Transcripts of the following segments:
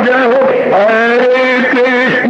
जय हो हरे कृष्ण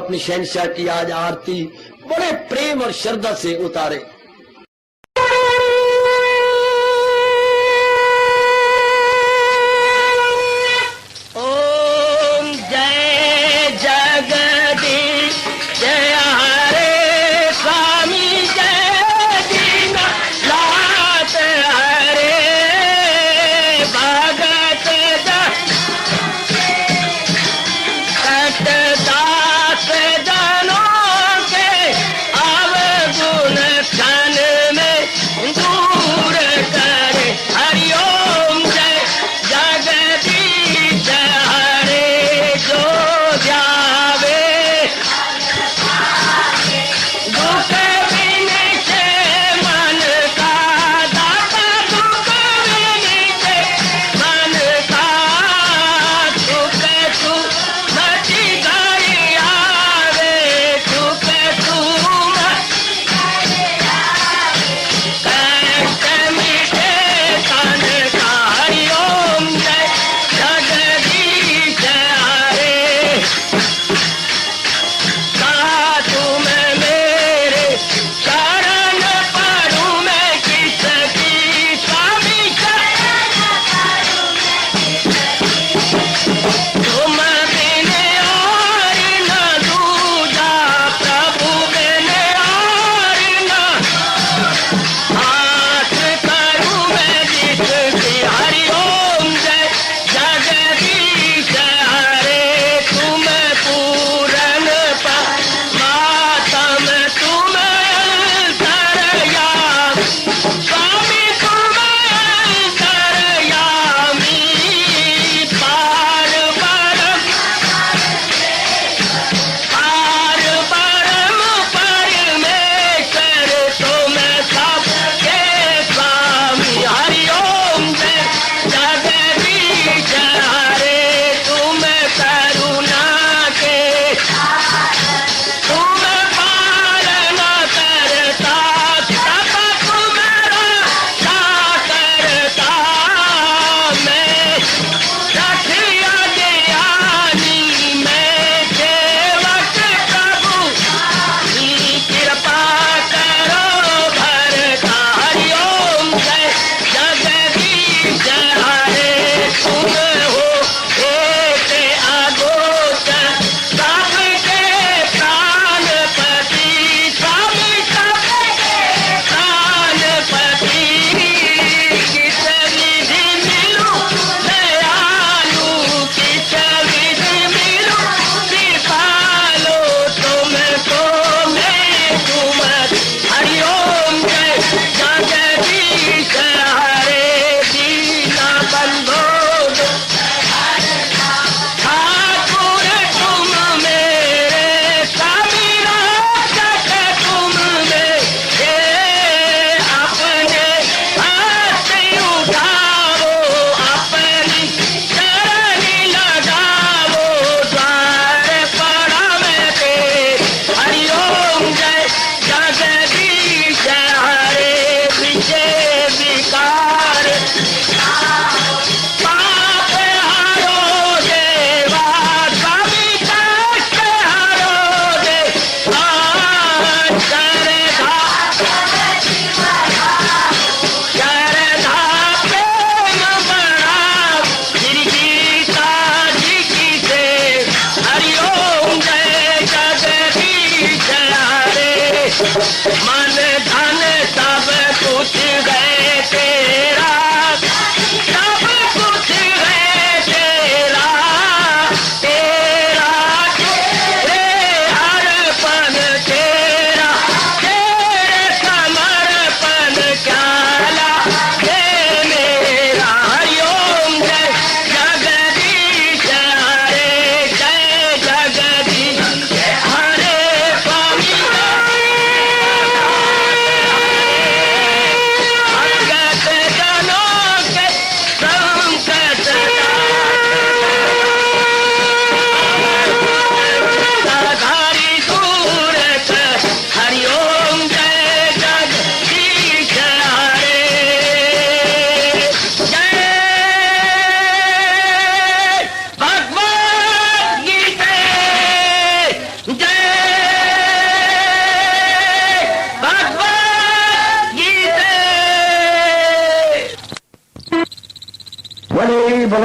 अपनी शहंशाह की आज आरती बड़े प्रेम और श्रद्धा से उतारे। ओम जय जगदीश जय हरे स्वामी जय दीनानाथ हरे भगत दास जनों के अवगुण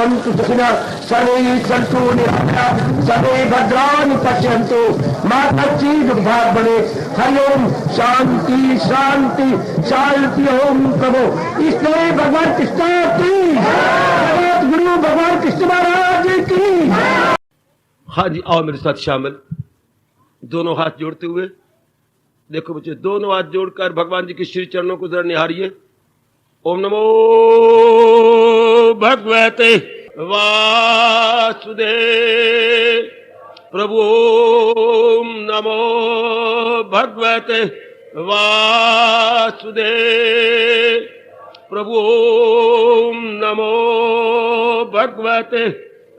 भवन्तु सुखिनः सर्वे सन्तु निरामयाः सर्वे भद्राणि पश्यन्तु मा कश्चित् दुःखभाग् भवेत्। हरि ओम शांति शांति शांति। ओम प्रभु इसलिए भगवान कृष्ण की जगत गुरु भगवान कृष्ण महाराज की। हाँ जी, आओ मेरे साथ शामिल, दोनों हाथ जोड़ते हुए। देखो बच्चे, दोनों हाथ जोड़कर भगवान जी के श्री चरणों को जरा निहारिए। ओम नमो भगवते वासुदेव प्रभु। ओम नमो भगवते वासुदेव प्रभु। ओम नमो भगवते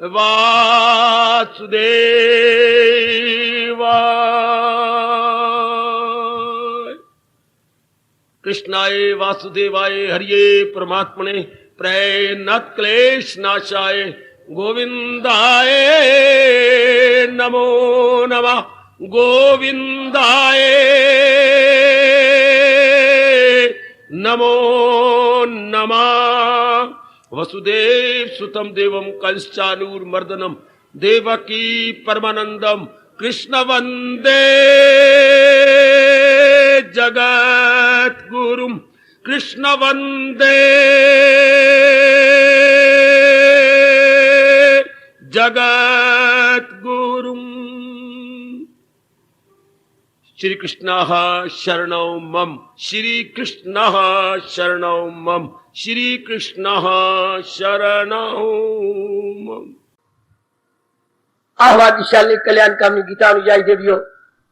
वासुदेवाय। कृष्णाय वासुदेवाय हरिये परमात्मने प्रणत क्लेश नाशाय गोविंदाय नमो नमः। गोविंदाय नमो नमः। वसुदेव सुतम देवम कंसचानूरमर्दनम देवकी परमानंदम कृष्ण वंदे जगत गुरुम। कृष्ण वंदे जगत गुरुम। श्री कृष्ण शरणौ मम। श्री कृष्ण शरणौ मम। श्री कृष्ण शरणौ मम। आह्वादिशाली कल्याणकामी गीता अनुयायी देवियों,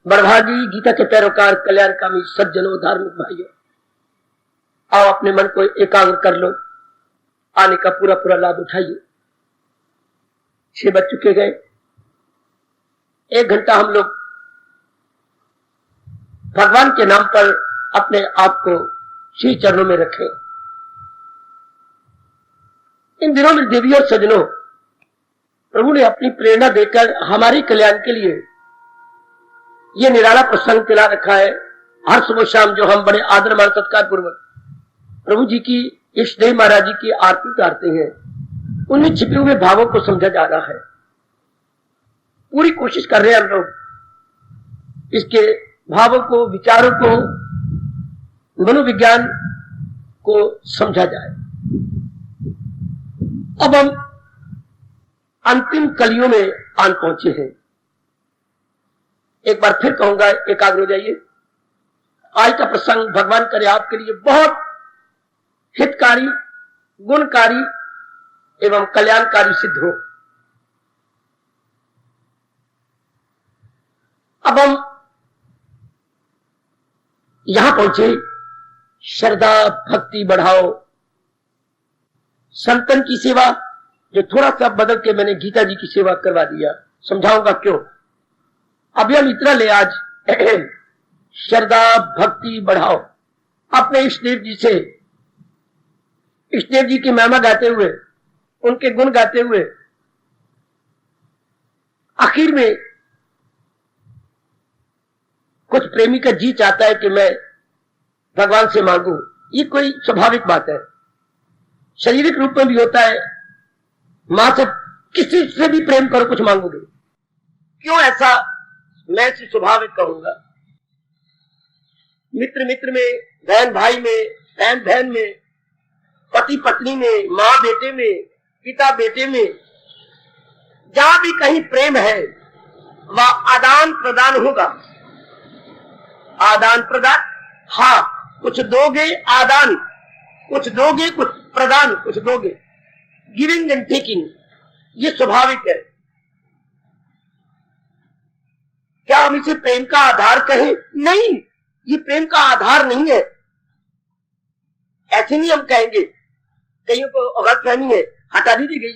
बड़भागी गीता के पैरोकार कल्याणकामी सज्जनों धार्मिक भाइयों, आओ अपने मन को एकाग्र कर लो, आने का पूरा पूरा लाभ उठाइए। 6 बज चुके गए, 1 घंटा हम लोग भगवान के नाम पर अपने आप को श्री चरणों में रखें। इन दिनों में देवियों और सज्जनों, प्रभु ने अपनी प्रेरणा देकर हमारे कल्याण के लिए ये निराला प्रसंग चला रखा है। हर सुबह शाम जो हम बड़े आदर मान सत्कार पूर्वक प्रभु जी की इष्टदेव महाराज जी की आरती उतारते हैं, उनमें छिपे हुए भावों को समझा जा रहा है। पूरी कोशिश कर रहे हैं हम लोग इसके भावों को, विचारों को, मनोविज्ञान को समझा जाए। अब हम अंतिम कलियों में आन पहुंचे हैं। एक बार फिर कहूंगा, एकाग्र हो जाइए। आज का प्रसंग भगवान करे आपके लिए बहुत हितकारी, गुणकारी एवं कल्याणकारी सिद्ध हो। अब हम यहां पहुंचे, श्रद्धा भक्ति बढ़ाओ, संतन की सेवा, जो थोड़ा सा बदल के मैंने गीता जी की सेवा करवा दिया, समझाऊंगा क्यों। अभी हम इतना ले आज श्रद्धा भक्ति बढ़ाओ, अपने इष्टदेव जी से, इष्टदेव जी की महिमा गाते हुए, उनके गुण गाते हुए, आखिर में कुछ प्रेमी का जी चाहता है कि मैं भगवान से मांगू। ये कोई स्वाभाविक बात है, शारीरिक रूप में भी होता है। मां से किसी से भी प्रेम करो, कुछ मांगोगे, क्यों ऐसा मैं स्वाभाविक कहूंगा। मित्र मित्र में, बहन भाई में, बहन बहन में, पति पत्नी में, मां बेटे में, पिता बेटे में, जहां भी कहीं प्रेम है वह आदान प्रदान होगा। आदान प्रदान, हाँ, कुछ दोगे आदान, कुछ दोगे कुछ प्रदान, कुछ दोगे, गिविंग एंड टेकिंग, ये स्वाभाविक है। क्या हम इसे प्रेम का आधार कहें? नहीं, ये प्रेम का आधार नहीं है, ऐसे नहीं हम कहेंगे। कईयों को गलतफहमी है, हटा दी गई।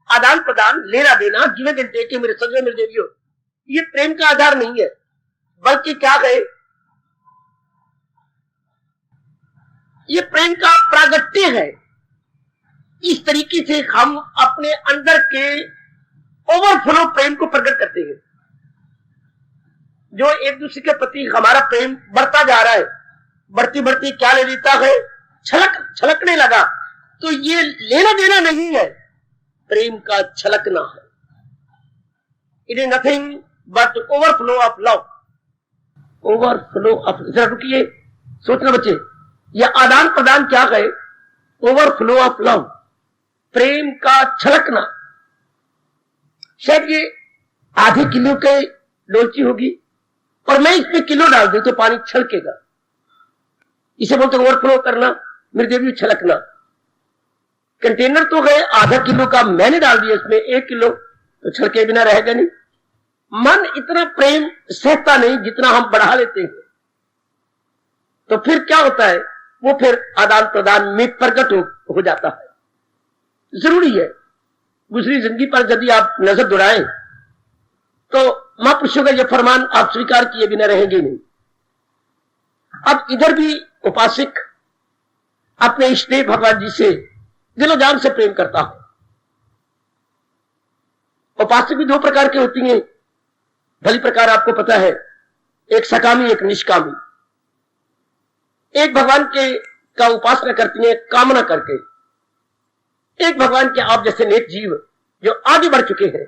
आदान प्रदान, लेना देना, गिविंग एंड टेकिंग, मेरे सज्जनों मेरे देवियों, ये प्रेम का आधार नहीं है, बल्कि क्या कहे, ये प्रेम का प्रागट्य है। इस तरीके से हम अपने अंदर के ओवरफ्लो प्रेम को प्रकट करते हैं। जो एक दूसरे के प्रति हमारा प्रेम बढ़ता जा रहा है, बढ़ती बढ़ती क्या ले लेता है, छलकने लगा, तो ये लेना देना नहीं है, प्रेम का छलकना है। It is nothing but overflow of love. Overflow of, जरा रुकिए, सोचना बच्चे, यह आदान प्रदान क्या है? ओवरफ्लो ऑफ लव, प्रेम का छलकना। शायद ये आधे किलो के डोलची होगी और मैं इसमें किलो डाल दूं तो पानी छलकेगा। इसे बोलते ओवरफ्लो करना, मेरे देवी छलकना। कंटेनर तो है आधा किलो का, मैंने डाल दिया इसमें 1 किलो, तो छलके बिना रहेगा नहीं। मन इतना प्रेम सहता नहीं जितना हम बढ़ा लेते हैं, तो फिर क्या होता है? वो फिर आदान प्रदान में प्रकट हो जाता है। जरूरी है दूसरी जिंदगी पर यदि आप नजर दौड़ाएं तो महापुरुषों का यह फरमान आप स्वीकार किए बिना रहेंगे नहीं। अब इधर भी उपासक अपने इष्टदेव भगवान जी से दिलो जान से प्रेम करता है। उपासक भी 2 प्रकार के होती हैं, भली प्रकार आपको पता है, एक सकामी एक निष्कामी। एक भगवान के का उपासना करती है कामना करके, एक भगवान के आप जैसे नेक जीव जो आगे बढ़ चुके हैं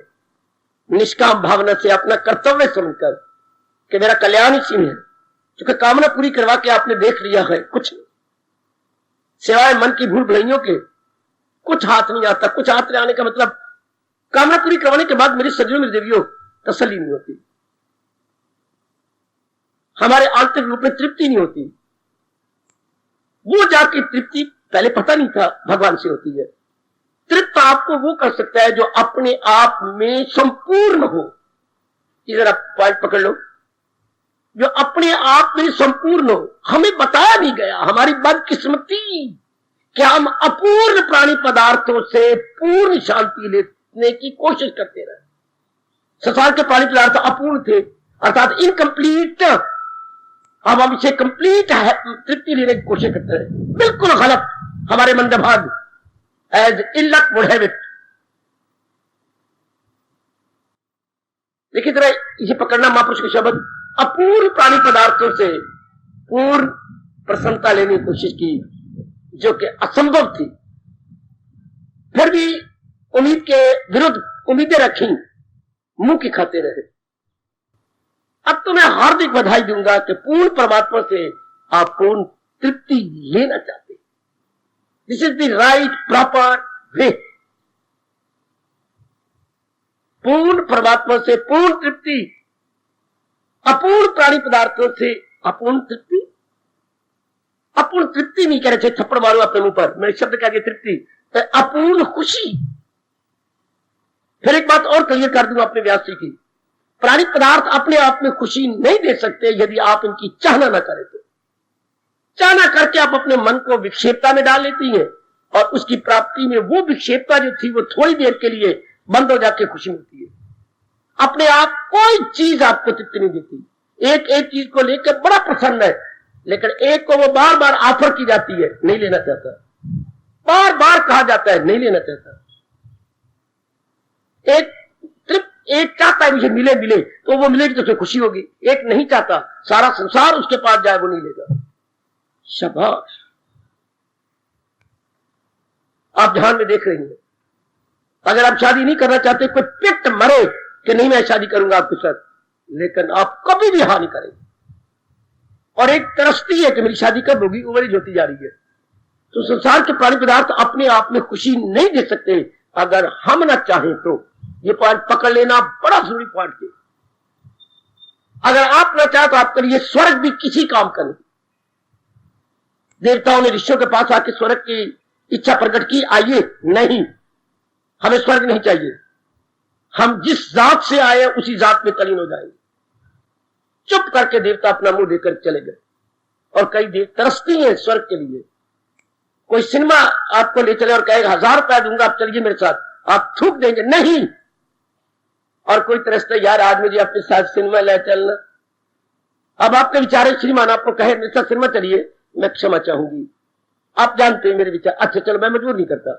निष्काम भावना से अपना कर्तव्य समझकर कि मेरा कल्याण इसी में है, क्योंकि कामना पूरी करवा के आपने देख लिया है कुछ नहीं, सिवाय मन की भूल भुलैयों के कुछ हाथ नहीं आता। कुछ हाथ में आने का मतलब कामना पूरी करवाने के बाद मेरी सज्जनों मेरी देवियों तसल्ली नहीं होती, हमारे आंतरिक रूप में तृप्ति नहीं होती। वो जाके तृप्ति पहले पता नहीं था भगवान से होती है। तृप्त आपको वो कर सकता है जो अपने आप में संपूर्ण हो। इधर आप पॉइंट पकड़ लो, जो अपने आप में संपूर्ण हो। हमें बताया नहीं गया, हमारी बदकिस्मती कि हम अपूर्ण प्राणी पदार्थों से पूर्ण शांति लेने की कोशिश करते रहे। संसार के प्राणी पदार्थ अपूर्ण थे, अर्थात इनकम्प्लीट। अब हम इसे कंप्लीट तृप्ति लेने की कोशिश करते रहे, बिल्कुल गलत। हमारे मंदभाग as ill luck would have it. देखिए जरा इसे पकड़ना, महापुरुष के शब्द, अपूर्ण प्राणी पदार्थों से पूर्ण प्रसन्नता लेने की कोशिश की जो कि असंभव थी, फिर भी उम्मीद के विरुद्ध उम्मीदें रखी, मुंह की खाते रहे। अब तो मैं हार्दिक बधाई दूंगा कि पूर्ण परमात्मा से आप पूर्ण तृप्ति लेना चाहते हैं। This is the right proper way. पूर्ण परमात्मा से पूर्ण तृप्ति, अपूर्ण प्राणी पदार्थों से अपूर्ण तृप्ति। अपूर्ण तृप्ति नहीं कह रहे थे, थप्पड़ मारो अपने मुंह पर, मैंने शब्द कह दिया तृप्ति, तो अपूर्ण खुशी। फिर एक बात और क्लियर कर दूंगा अपने व्यास जी की, प्राणी पदार्थ अपने आप में खुशी नहीं दे सकते यदि आप इनकी चाहना न करें तो। चाहना करके आप अपने मन को विक्षेपता में डाल लेती हैं और उसकी प्राप्ति में वो विक्षेपता जो थी वो थोड़ी देर के लिए बंद हो जाके खुशी मिलती है। अपने आप कोई चीज आपको तृप्ति नहीं देती। एक एक चीज को लेकर बड़ा प्रसन्न है, लेकिन एक को वो बार बार ऑफर की जाती है, नहीं लेना चाहता, बार बार कहा जाता है, नहीं लेना चाहता। एक चाहता है मुझे मिले मिले, तो वो मिलेगी तो उसे खुशी होगी। एक नहीं चाहता, सारा संसार उसके पास जाए वो नहीं लेगा। शाबाश। आप ध्यान में देख रही हैं, अगर आप शादी नहीं करना चाहते, कोई पिट मरे कि नहीं मैं शादी करूंगा आपके साथ, लेकिन आप कभी भी हाँ नहीं करेंगे। और एक तरसती है कि मेरी शादी कब होगी, उम्र होती जा रही है। तो संसार के प्राणी पदार्थ अपने आप में खुशी नहीं दे सकते अगर हम ना चाहें तो। ये पॉइंट पकड़ लेना बड़ा जरूरी पॉइंट है। अगर आप ना चाहे तो आपके लिए स्वर्ग भी किसी काम का नहीं। देवताओं ने ऋषियों के पास आके स्वर्ग की इच्छा प्रकट की, आइए, नहीं, हमें स्वर्ग नहीं चाहिए, हम जिस जात से आए उसी जात में तलीन हो जाएंगे। चुप करके देवता अपना मुंह देकर चले गए। और कई देव तरसती हैं स्वर्ग के लिए। कोई सिनेमा आपको ले चले और कहेगा 1000 रुपया दूंगा, आप चलिए मेरे साथ, आप थूक देंगे, नहीं। और कोई तरसता, यार आज मुझे अपने साथ सिनेमा ले चलना। अब आपके विचार है, श्रीमान आपको कहे मेरे साथ सिनेमा चलिए, मैं क्षमा चाहूंगी, आप जानते हैं मेरे विचार, अच्छा चलो, मैं मजबूर नहीं करता।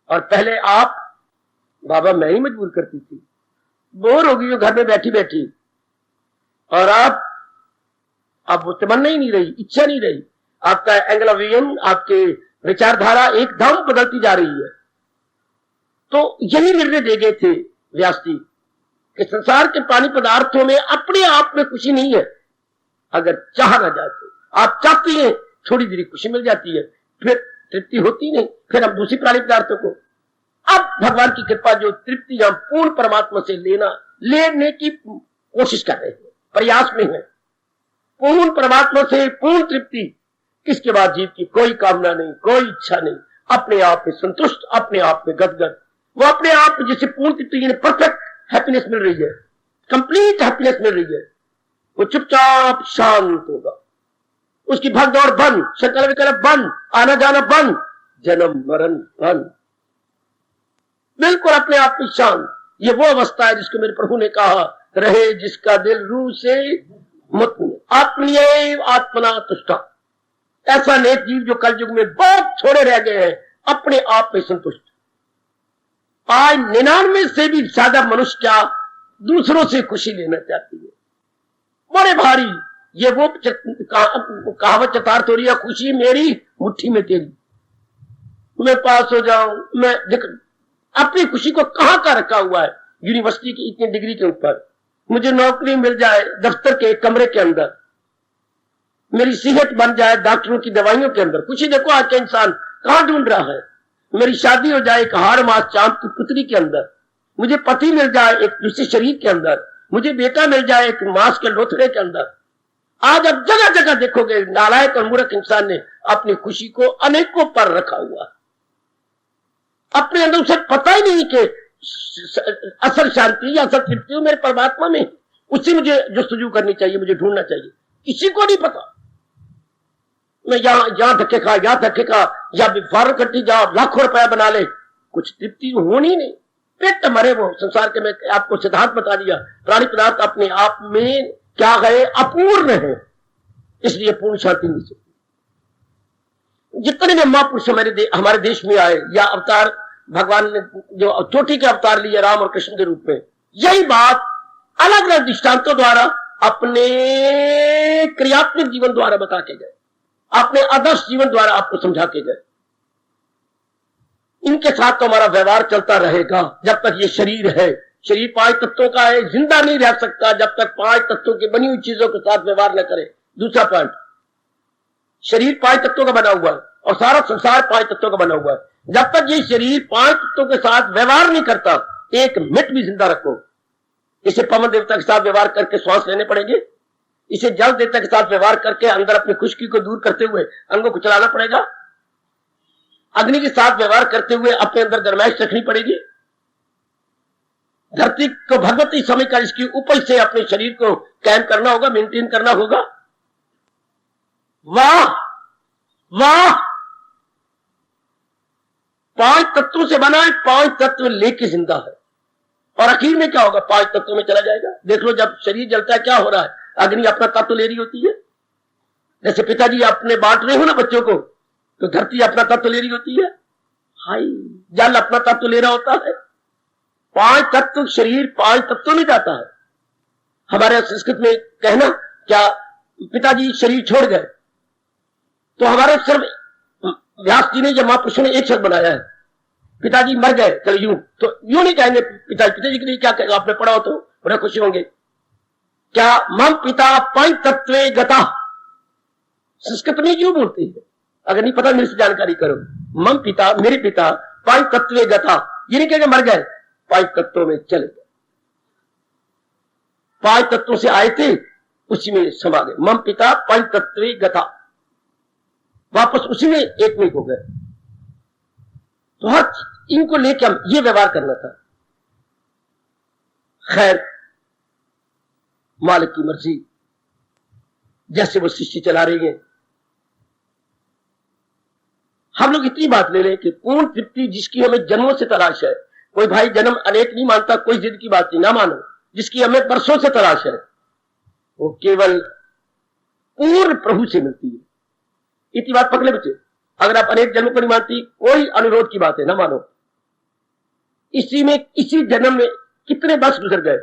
और पहले आप, बाबा मैं ही मजबूर करती थी, बोर होगी जो घर में बैठी बैठी, और आप अब वो तमन्ना ही नहीं रही, इच्छा नहीं रही, आपका एंगल ऑफ विजन, आपके विचारधारा एकदम बदलती जा रही है। तो यही निर्णय दे गए थे व्यास जी कि संसार के प्राणी पदार्थों में अपने आप में खुशी नहीं है। अगर चाह ना जाए तो आप चाहती हैं, थोड़ी देरी खुशी मिल जाती है, फिर तृप्ति होती नहीं, फिर हम दूसरी प्राणी पदार्थों को। अब भगवान की कृपा जो तृप्ति हम पूर्ण परमात्मा से लेने की कोशिश कर रहे हैं, प्रयास में है, पूर्ण परमात्मा से पूर्ण तृप्ति। इसके बाद जीव की कोई कामना नहीं, कोई इच्छा नहीं, अपने आप में संतुष्ट, अपने आप में गदगद। वो अपने आप में जिसे पूर्ण तृप्ति यानी परफेक्ट हैप्पीनेस मिल रही है, कंप्लीट हैप्पीनेस मिल रही है, वो चुपचाप शांत होगा। उसकी भगदौड़ बंद, सकल विकल्प बंद, आना जाना बंद, जन्म मरण बंद, बिल्कुल अपने आप में शांत। ये वो अवस्था है जिसको मेरे प्रभु ने कहा, रहे जिसका दिल रूह से मुक्त, आत्मीय आत्मना तुष्टा। ऐसा नेक जीव जो कल युग में बहुत थोड़े रह गए हैं, अपने आप में संतुष्ट। आज 99 से भी ज्यादा मनुष्य क्या दूसरों से खुशी लेना चाहती है, बड़े भारी। ये वो कहावत चतार्थ हो रही है, खुशी मेरी मुट्ठी में तेरी, मैं पास हो जाऊं। मैं अपनी खुशी को कहां का रखा हुआ है, यूनिवर्सिटी की इतनी डिग्री के ऊपर, मुझे नौकरी मिल जाए दफ्तर के कमरे के अंदर, मेरी सेहत बन जाए डॉक्टरों की दवाइयों के अंदर। खुशी देखो आज का इंसान कहां ढूंढ रहा है, मेरी शादी हो जाए एक हार मास चांद की पुतली के अंदर, मुझे पति मिल जाए एक दूसरे शरीर के अंदर, मुझे बेटा मिल जाए एक मांस के लोथड़े के अंदर। आज अब जगह जगह देखोगे नालायक और मूर्ख इंसान ने अपनी खुशी को अनेकों पर रखा हुआ, अपने अंदर उसे पता ही नहीं कि असल शांति या असल तृप्ति मेरे परमात्मा में, उससे मुझे जस्तजू करनी चाहिए, मुझे ढूंढना चाहिए। किसी को नहीं पता, मैं यहां धक्के खा, यहां धक्के खा, या फॉरन कंट्री जाओ, लाखों रुपया बना ले, कुछ तृप्ति होनी नहीं, पेट मरे वो संसार के। मैं आपको सिद्धांत बता दिया, प्राणी पदार्थ अपने आप में क्या है, अपूर्ण है, इसलिए पूर्ण शांति मिल सकती। जितने भी महापुरुष हमारे देश में आए या अवतार भगवान ने जो चोटी के अवतार लिए राम और कृष्ण के रूप में, यही बात अलग अलग दृष्टांतों द्वारा अपने क्रियात्मक जीवन द्वारा बता के गए, अपने आदर्श जीवन द्वारा आपको समझा के गए। इनके साथ तो हमारा व्यवहार चलता रहेगा जब तक ये शरीर है। शरीर 5 तत्वों का है, जिंदा नहीं रह सकता जब तक 5 तत्वों की बनी हुई चीजों के साथ व्यवहार न करे। दूसरा पॉइंट, शरीर 5 तत्वों का बना हुआ है और सारा संसार 5 तत्वों का बना हुआ है। जब तक ये शरीर 5 तत्वों के साथ व्यवहार नहीं करता, एक मिनट भी जिंदा रखो। इसे पवन देवता के साथ व्यवहार करके श्वास लेने पड़ेंगे, इसे जल देवता के साथ व्यवहार करके अंदर अपनी खुश्की को दूर करते हुए अंगों को चलाना पड़ेगा, अग्नि के साथ व्यवहार करते हुए अपने अंदर गर्माइश रखनी पड़ेगी, धरती को भगवती समय का इसकी उपज से अपने शरीर को कायम करना होगा, मेंटेन करना होगा। वाह वाह, 5 तत्वों से बना है, 5 तत्व लेके जिंदा है, और आखिर में क्या होगा, 5 तत्वों में चला जाएगा। देख लो जब शरीर जलता है क्या हो रहा है, अग्नि अपना तत्व ले रही होती है। जैसे पिताजी अपने बांट रहे हो ना बच्चों को, तो धरती अपना तत्व ले रही होती है, हाय जल अपना तत्व ले रहा होता है। 5 तत्व शरीर 5 तत्वों में जाता है। हमारे संस्कृत में कहना क्या, पिताजी शरीर छोड़ गए, तो हमारे सिर्फ व्यास जी ने या महापुरुषों ने एक शब्द बनाया है, पिताजी मर गए, चलो यूं, तो यूं नहीं कहेंगे पिताजी के लिए क्या कहेगा, आपने पढ़ा हो तो बड़े खुशी होंगे। क्या मम पिता पंच तत्वे गता, संस्कृत में यूं बोलते हैं, अगर नहीं पता मेरे से जानकारी करो। मम पिता, मेरे पिता, पंच तत्वे गता, ये नहीं कहेंगे मर गए, 5 तत्वों में चले गए, 5 तत्वों से आए थे उसी में समा गए। मम पिता पंच तत्वे गता, वापस उसी में एक में हो गए। तो हर इनको लेकर हम ये व्यवहार करना था। खैर मालिक की मर्जी, जैसे वो सृष्टि चला रही है। हम लोग इतनी बात ले लें कि पूर्ण तृप्ति जिसकी हमें जन्मों से तलाश है, कोई भाई जन्म अनेक नहीं मानता, कोई जिद की बात नहीं, ना मानो, जिसकी हमें वर्षों से तलाश है, वो केवल पूर्ण प्रभु से मिलती है। इतनी बात पकड़े बच्चे, अगर आप अनेक जन्मों को नहीं मानती, कोई अनुरोध की बात है, ना मानो। इसी जन्म में कितने वर्ष गुजर गए,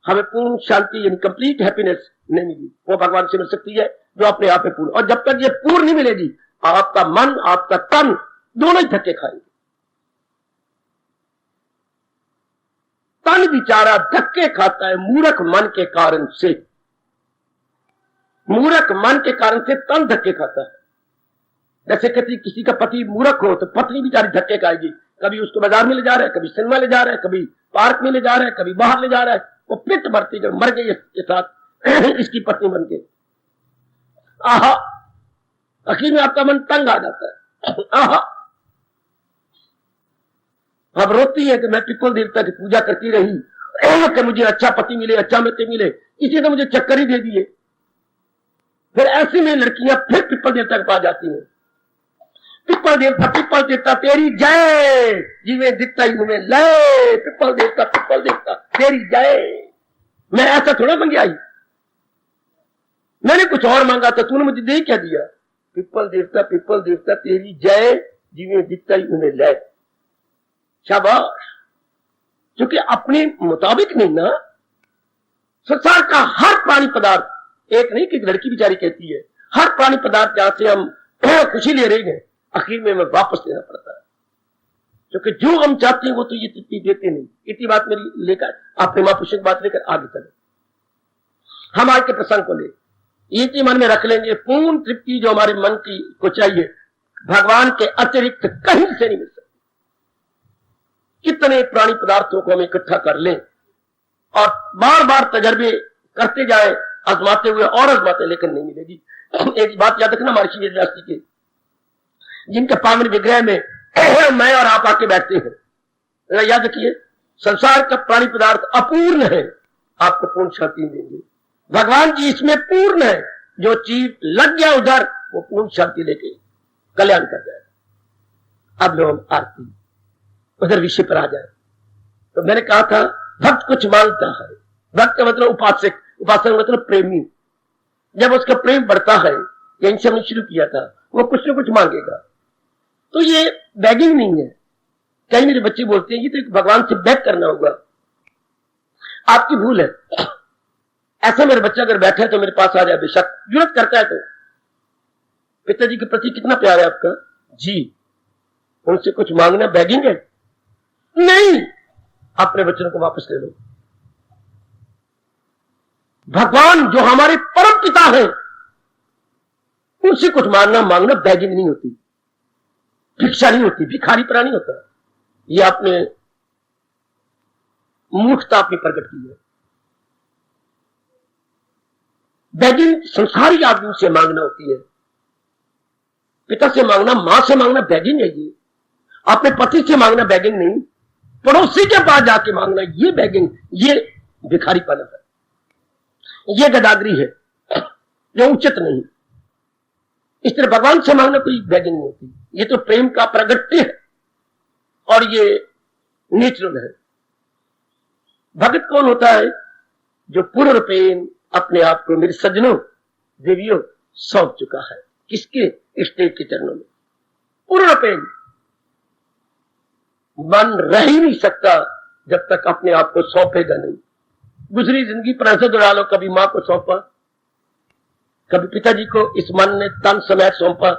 हमें पूर्ण शांति यानी कंप्लीट हैप्पीनेस नहीं मिली। वो भगवान से मिल सकती है जो अपने आप में पूर्ण, और जब तक ये पूर्ण नहीं मिलेगी, आपका मन आपका तन दोनों ही धक्के खाएंगे। तन बेचारा धक्के खाता है मूर्ख मन के कारण से। मूर्ख मन के कारण से तन धक्के खाता है। जैसे किसी का पति मूर्ख हो तो पत्नी बेचारी धक्के खाएगी, कभी उसको बाजार में ले जा रहा है, कभी सिनेमा ले जा रहा है, कभी पार्क में ले जा रहा है, कभी बाहर ले जा रहा है, वो पिट भरती जब मर गई इसके साथ इसकी पत्नी बन के। आहा, आखिर में आपका मन तंग आ जाता है। आहा, अब रोती है कि मैं पिपल देवता की पूजा करती रही कि मुझे अच्छा पति मिले, अच्छा मित्र मिले, इसी ने मुझे चक्कर ही दे दिए। फिर ऐसे में लड़कियां फिर पिपल देवता के पास जाती हैं। पिपल देवता तेरी जय, जीवे दिखता ही मुझे लय, पिपल देवता तेरी जय। मैं ऐसा थोड़ा मांगी आई, मैंने कुछ और मांगा था, तूने मुझे दे क्या दिया? पिपल देवता तेरी जय, जीवे दिखता ही मुझे लय। शाबाश। क्योंकि अपने मुताबिक नहीं ना, संसार का हर प्राणी पदार्थ, एक नहीं कि लड़की बेचारी कहती है, हर प्राणी पदार्थ जहां से हम खुशी ले रहे हैं आखिर में हमें वापस लेना पड़ता है। क्योंकि जो हम चाहते हैं वो तो ये तृप्ति देते नहीं। इतनी बात मेरी लेकर आपने महापुरुषों की बात लेकर आगे चले। हम आज के प्रसंग को ले ये मन में रख लेंगे, पूर्ण तृप्ति जो हमारे मन की को चाहिए भगवान के अतिरिक्त कहीं से नहीं मिल सकती। कितने प्राणी पदार्थों को हम इकट्ठा कर लें और बार बार तजर्बे करते जाए, आजमाते हुए और आजमाते, लेकिन नहीं मिलेगी। एक बात याद रखना, महर्षि वेदव्यास के जिनके पावन विग्रह में मैं और आप आके बैठते हैं, याद रखिए संसार का प्राणी पदार्थ अपूर्ण है, आपको पूर्ण शांति देंगे। भगवान जी इसमें पूर्ण है, जो चीज लग गया उधर वो पूर्ण शांति लेके कल्याण कर जाएगा। अब लोग आरती उधर विषय पर आ जाए। तो मैंने कहा था भक्त कुछ मांगता है, भक्त का मतलब उपासक, उपासक मतलब प्रेमी। जब उसका प्रेम बढ़ता है, यहीं से हमने शुरू किया था, वो कुछ न कुछ मांगेगा। तो ये बैगिंग नहीं है। कई मेरे बच्चे बोलते हैं ये तो भगवान से बैग करना होगा, आपकी भूल है। ऐसा मेरा बच्चा अगर बैठा है तो मेरे पास आ जाए, बेशक जरूरत करता है तो, पिताजी के प्रति कितना प्यार है आपका जी, उनसे कुछ मांगना बैगिंग है? नहीं, अपने बच्चों को वापस ले लो। भगवान जो हमारे परम पिता है उनसे कुछ मांगना बैगिंग नहीं होती, भिक्षा नहीं होती, भिखारी प्राणी होता। ये आपने मूर्खता अपनी प्रकट की है। बैगिंग संसारी आदमी से मांगना होती है, पिता से मांगना, मां से मांगना बैगिंग है। ये अपने पति से मांगना बैगिंग नहीं, पड़ोसी के पास जाके मांगना ये बैगिंग, ये भिखारी पन है, ये गदागरी है, जो उचित नहीं। इस तरह भगवान से मांगना कोई बैगिंग नहीं होती, ये तो प्रेम का प्रगट्य है और ये नेचुरल है। भगत कौन होता है? जो पूर्ण प्रेम अपने आप को मेरे सज्जनों देवियों सौंप चुका है। किसके? स्टेज के चरणों में। पूर्ण प्रेम। मन रह ही नहीं सकता जब तक अपने आप को सौंपेगा नहीं। गुजरी जिंदगी पर ऐसे दौड़ा लो, कभी मां को सौंपा, कभी पिताजी को इस मन ने तन समय सौंपा,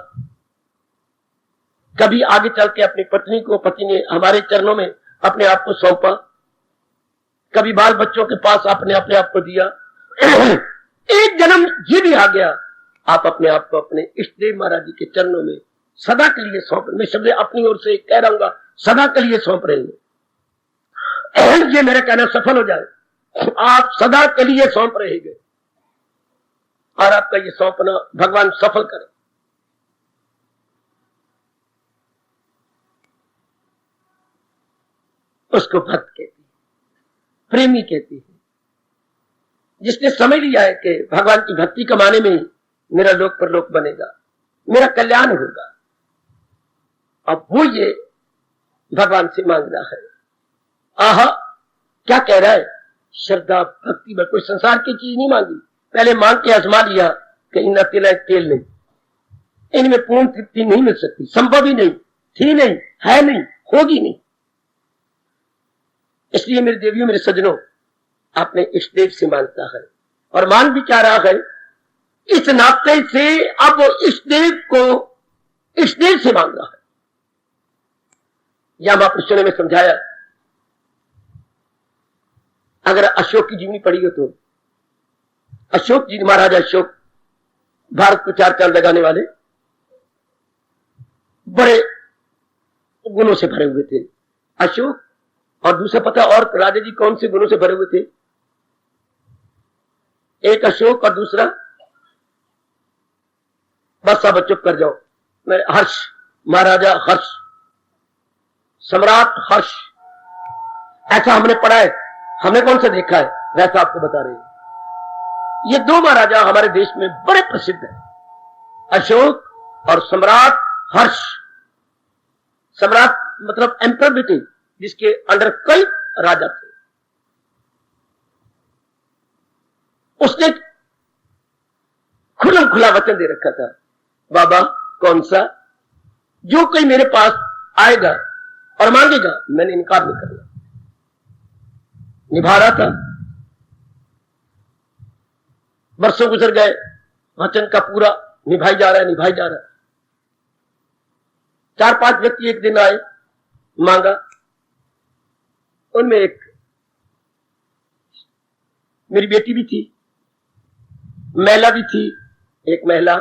कभी आगे चल के अपनी पत्नी को पति ने हमारे चरणों में अपने आप को सौंपा, कभी बाल बच्चों के पास अपने आप को दिया। एक जन्म ये भी आ गया, आप अपने आप को अपने इष्टदेव महाराज जी के चरणों में सदा के लिए सौंप। मैं शब्द अपनी ओर से कह रहा हूँ, सदा के लिए सौंप रहे हैं। ये मेरा कहना सफल हो जाए, आप सदा के लिए सौंप रहेंगे और आपका ये सौंपना भगवान सफल करे। उसको भक्त कहती है, प्रेमी कहती है, जिसने समझ लिया है कि भगवान की भक्ति कमाने में मेरा लोक परलोक बनेगा, मेरा कल्याण होगा। अब वो ये भगवान से मांगना है। आहा, क्या कह रहा है? श्रद्धा भक्ति में कोई संसार की चीज नहीं मांगी, पहले मांग के आजमा लिया कि इन्ना तेल नहीं, इनमें पूर्ण तृप्ति नहीं मिल सकती, संभव ही नहीं, थी नहीं, है नहीं, होगी नहीं। इसलिए मेरे देवियों मेरे सज्जनों, आपने इस देव से मांगता है और मांग भी क्या रहा है, इस नाते से अब इस देव को इस देव से मांग रहा है। यह महापुरुषों ने समझाया अगर अशोक की जीवनी पढ़ी हो तो अशोक जी, महाराजा अशोक, भारत को 4 चांद लगाने वाले, बड़े गुणों से भरे हुए थे अशोक। और दूसरा पता और राजा जी कौन से गुणों से भरे हुए थे? एक अशोक और दूसरा, बस अब चुप कर जाओ, मैं हर्ष, महाराजा हर्ष, सम्राट हर्ष। ऐसा हमने पढ़ा है, हमने कौन सा देखा है, वैसा आपको बता रहे हैं। ये 2 महाराजा हमारे देश में बड़े प्रसिद्ध हैं, अशोक और सम्राट हर्ष। सम्राट मतलब एम्परर ब्रिटेन, जिसके अंडर कई राजा थे। उसने खुला खुला वचन दे रखा था, बाबा कौन सा, जो कोई मेरे पास आएगा और मांगेगा मैंने इनकार नहीं करना। निभा रहा था। वर्षों गुजर गए, वचन का पूरा निभाई जा रहा है, निभाई जा रहा है। 4-5 व्यक्ति एक दिन आए, मांगा। उनमें एक मेरी बेटी भी थी, महिला भी थी, एक महिला।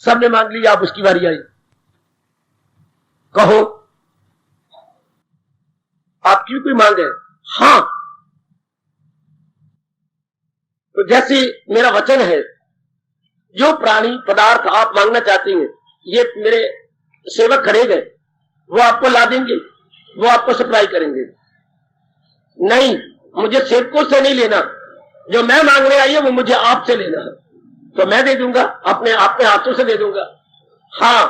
सबने मांग लिया, अब उसकी बारी आई। कहो आपकी भी कोई मांग है? हां। तो जैसे मेरा वचन है, जो प्राणी पदार्थ आप मांगना चाहते हैं, ये मेरे सेवक खड़े गए, वो आपको ला देंगे, वो आपको सप्लाई करेंगे। नहीं, मुझे सेवकों से नहीं लेना, जो मैं मांगने आई है वो मुझे आपसे लेना है, तो मैं दे दूंगा, अपने हाथों से दे दूंगा। हाँ,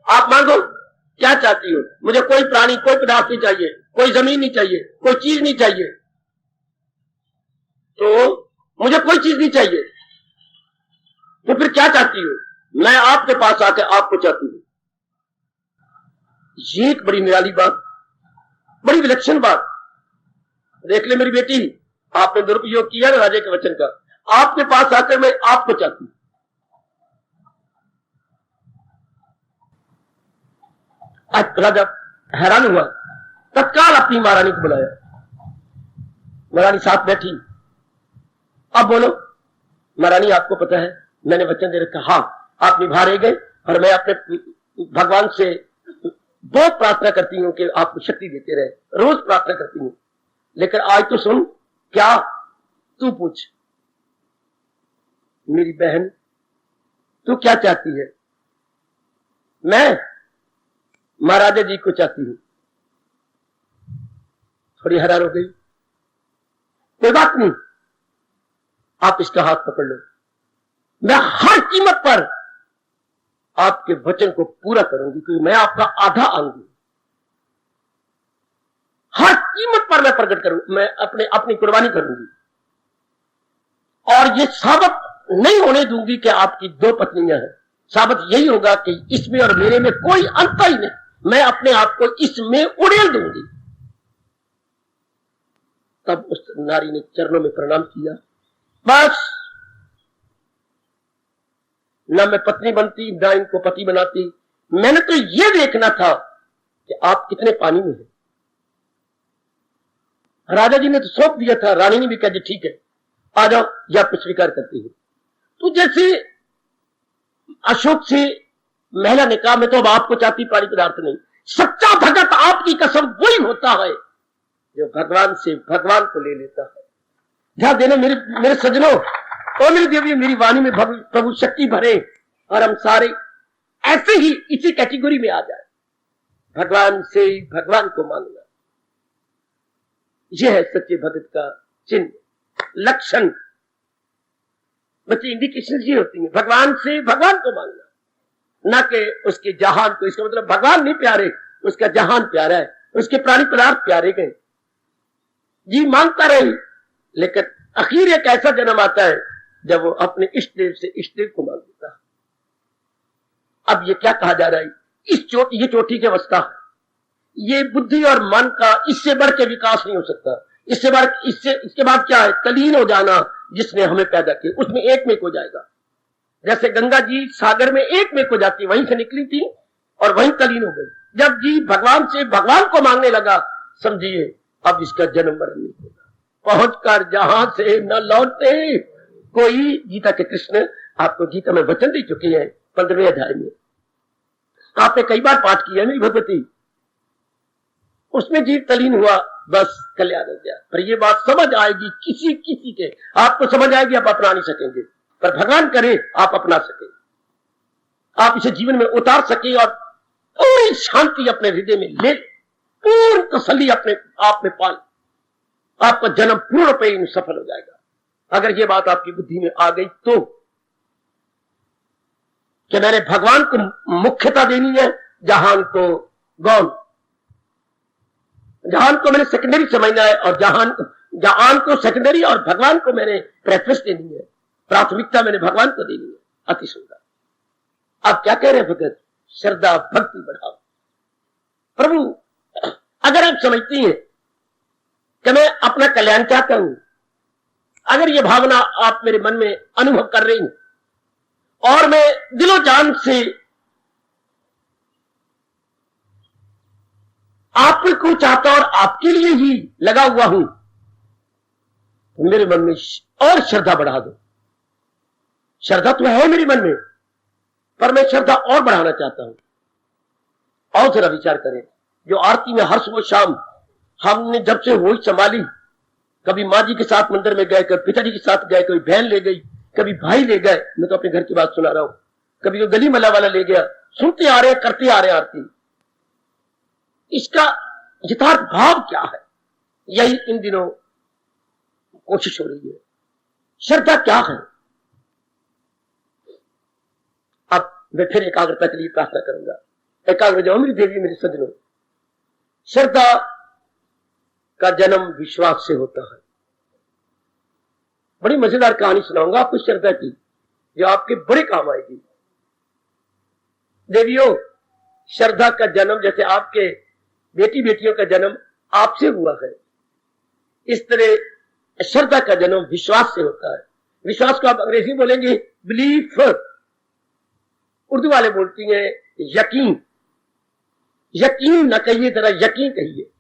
आप मांगो, क्या चाहती हो? मुझे कोई प्राणी, कोई पदार्थ नहीं चाहिए, कोई जमीन नहीं चाहिए, कोई चीज नहीं चाहिए। तो मुझे कोई चीज नहीं चाहिए, तो फिर क्या चाहती हो? मैं आपके पास आकर आपको चाहती हूं। ये एक बड़ी निराली बात, बड़ी विलक्षण बात। देख ले मेरी बेटी, आपने दुरुपयोग किया ना राजा के वचन का। आपके पास आकर मैं आपको चाहती हूं। आज राजा हैरान हुआ, तत्काल अपनी महारानी को बुलाया। महारानी साथ बैठी। अब बोलो महारानी, आपको पता है मैंने वचन दे रखा। हाँ, आप निभा रहे गए, और मैं अपने भगवान से बहुत प्रार्थना करती हूँ कि आपको शक्ति देते रहे, रोज प्रार्थना करती हूँ। लेकिन आज तो सुन, क्या तू पूछ। मेरी बहन, तू क्या चाहती है? मैं महाराजा जी को चाहती हूं। थोड़ी हैरान हो गई। कोई बात नहीं, आप इसका हाथ पकड़ लो, मैं हर कीमत पर आपके वचन को पूरा करूंगी, क्योंकि मैं आपका आधा अंग हूं। हर कीमत पर मैं प्रकट करूं, मैं अपनी कुर्बानी करूंगी। और ये साबित नहीं होने दूंगी कि आपकी 2 पत्नियां हैं। साबित यही होगा कि इसमें और मेरे में कोई अंतर ही नहीं, मैं अपने आप को इसमें उड़ेल दूंगी। तब उस नारी ने चरणों में प्रणाम किया। बस, न मैं पत्नी बनती, न इनको पति बनाती। मैंने तो ये देखना था कि आप कितने पानी में हैं। राजा जी ने तो सौंप दिया था, रानी ने भी कहा ठीक है, आ जाओ, या कुछ स्वीकार करती है। तो जैसे अशोक से महिला ने कहा, मैं तो अब आपको चाहती, पानी पदार्थ नहीं। सच्चा भगत, आपकी कसम, वही होता है जो भगवान से भगवान को ले लेता है। ध्यान देना मेरे सज्जनों, और मेरी देवी, मेरी वाणी में प्रभु शक्ति भरे, और हम सारे ऐसे ही इसी कैटेगरी में आ जाए। भगवान से भगवान को मांगना, यह है सच्चे भगत का चिन्ह, लक्षण। बच्चे इंडिकेशन ये होती है, भगवान से भगवान को मांगना, ना कि उसके जहान को। इसका मतलब भगवान नहीं प्यारे, उसका जहान प्यारा है, उसके प्राणी पदार्थ प्यारे गए। जी मांगता रहे, लेकिन आखिर एक ऐसा जन्म आता है जब वो अपने इष्ट देव से इष्ट देव को मांग देता है। अब ये क्या कहा जा रहा है? ये चोटी की अवस्था, ये बुद्धि और मन का इससे बढ़ के विकास नहीं हो सकता। इसके बाद क्या है? तलीन हो जाना, जिसने हमें पैदा किया उसमें एक में हो जाएगा। जैसे गंगा जी सागर में एक में हो जाती, वहीं से निकली थी और वहीं तलीन हो गई। जब जी भगवान से भगवान को मांगने लगा, समझिए अब इसका जन्म मरण नहीं होगा। पहुंचकर जहां से न लौटे कोई। गीता के कृष्ण आपको गीता में वचन दे चुके हैं 15वें अध्याय में, आपने कई बार पाठ किया नहीं भगवती, उसमें जीव तलीन हुआ, बस कल्याण हो गया। पर ये बात समझ आएगी किसी किसी के, आपको समझ आएगी, आप अपना नहीं सकेंगे, पर भगवान करे आप अपना सके, आप इसे जीवन में उतार सके और पूरी शांति अपने हृदय में ले, पूर्ण तसल्ली अपने आप में पाल, आपका जन्म पूर्ण पे सफल हो जाएगा। अगर ये बात आपकी बुद्धि में आ गई तो कि मैंने भगवान को मुख्यता देनी है, जहान को गौन, जहान को मैंने सेकेंडरी समझना है, और जहान को सेकेंडरी और भगवान को मैंने प्रेफरेंस देनी है, प्राथमिकता मैंने भगवान को देनी है। अति सुंदर। आप क्या कह रहे हैं भगत? श्रद्धा भक्ति बढ़ाओ। प्रभु अगर आप समझती हैं कि मैं अपना कल्याण चाहता हूं, अगर ये भावना आप मेरे मन में अनुभव कर रही हैं और मैं दिलो जान से आपको चाहता और आपके लिए ही लगा हुआ हूं, तो मेरे मन में और श्रद्धा बढ़ा दो। श्रद्धा तो है मेरे मन में, पर मैं श्रद्धा और बढ़ाना चाहता हूं। और जरा विचार करें, जो आरती में हर सुबह शाम हमने जब से होश संभाली, कभी माँ जी के साथ मंदिर में गए, कभी पिताजी के साथ गए, कभी बहन ले गई, कभी भाई ले गए, मैं तो अपने घर की बात सुना रहा हूं, कभी तो गली मल्ला वाला ले गया, सुनते आ रहे हैं, करते आ रहे हैं आरती। इसका यथार्थ भाव क्या है, यही इन दिनों कोशिश हो रही है। श्रद्धा क्या है? अब मैं फिर एकाग्रता के लिए प्रार्थना करूंगा। एकाग्र जाओ मेरी देवी, मेरे सज्जनों। श्रद्धा का जन्म विश्वास से होता है। बड़ी मजेदार कहानी सुनाऊंगा आपको श्रद्धा की, जो आपके बड़े काम आएगी। देवियों, श्रद्धा का जन्म जैसे आपके बेटी बेटियों का जन्म आपसे हुआ है, इस तरह श्रद्धा का जन्म विश्वास से होता है। विश्वास को आप अंग्रेजी में बोलेंगे बिलीफ, उर्दू वाले बोलती हैं यकीन। यकीन न कहिए, जरा यकीन कहिए,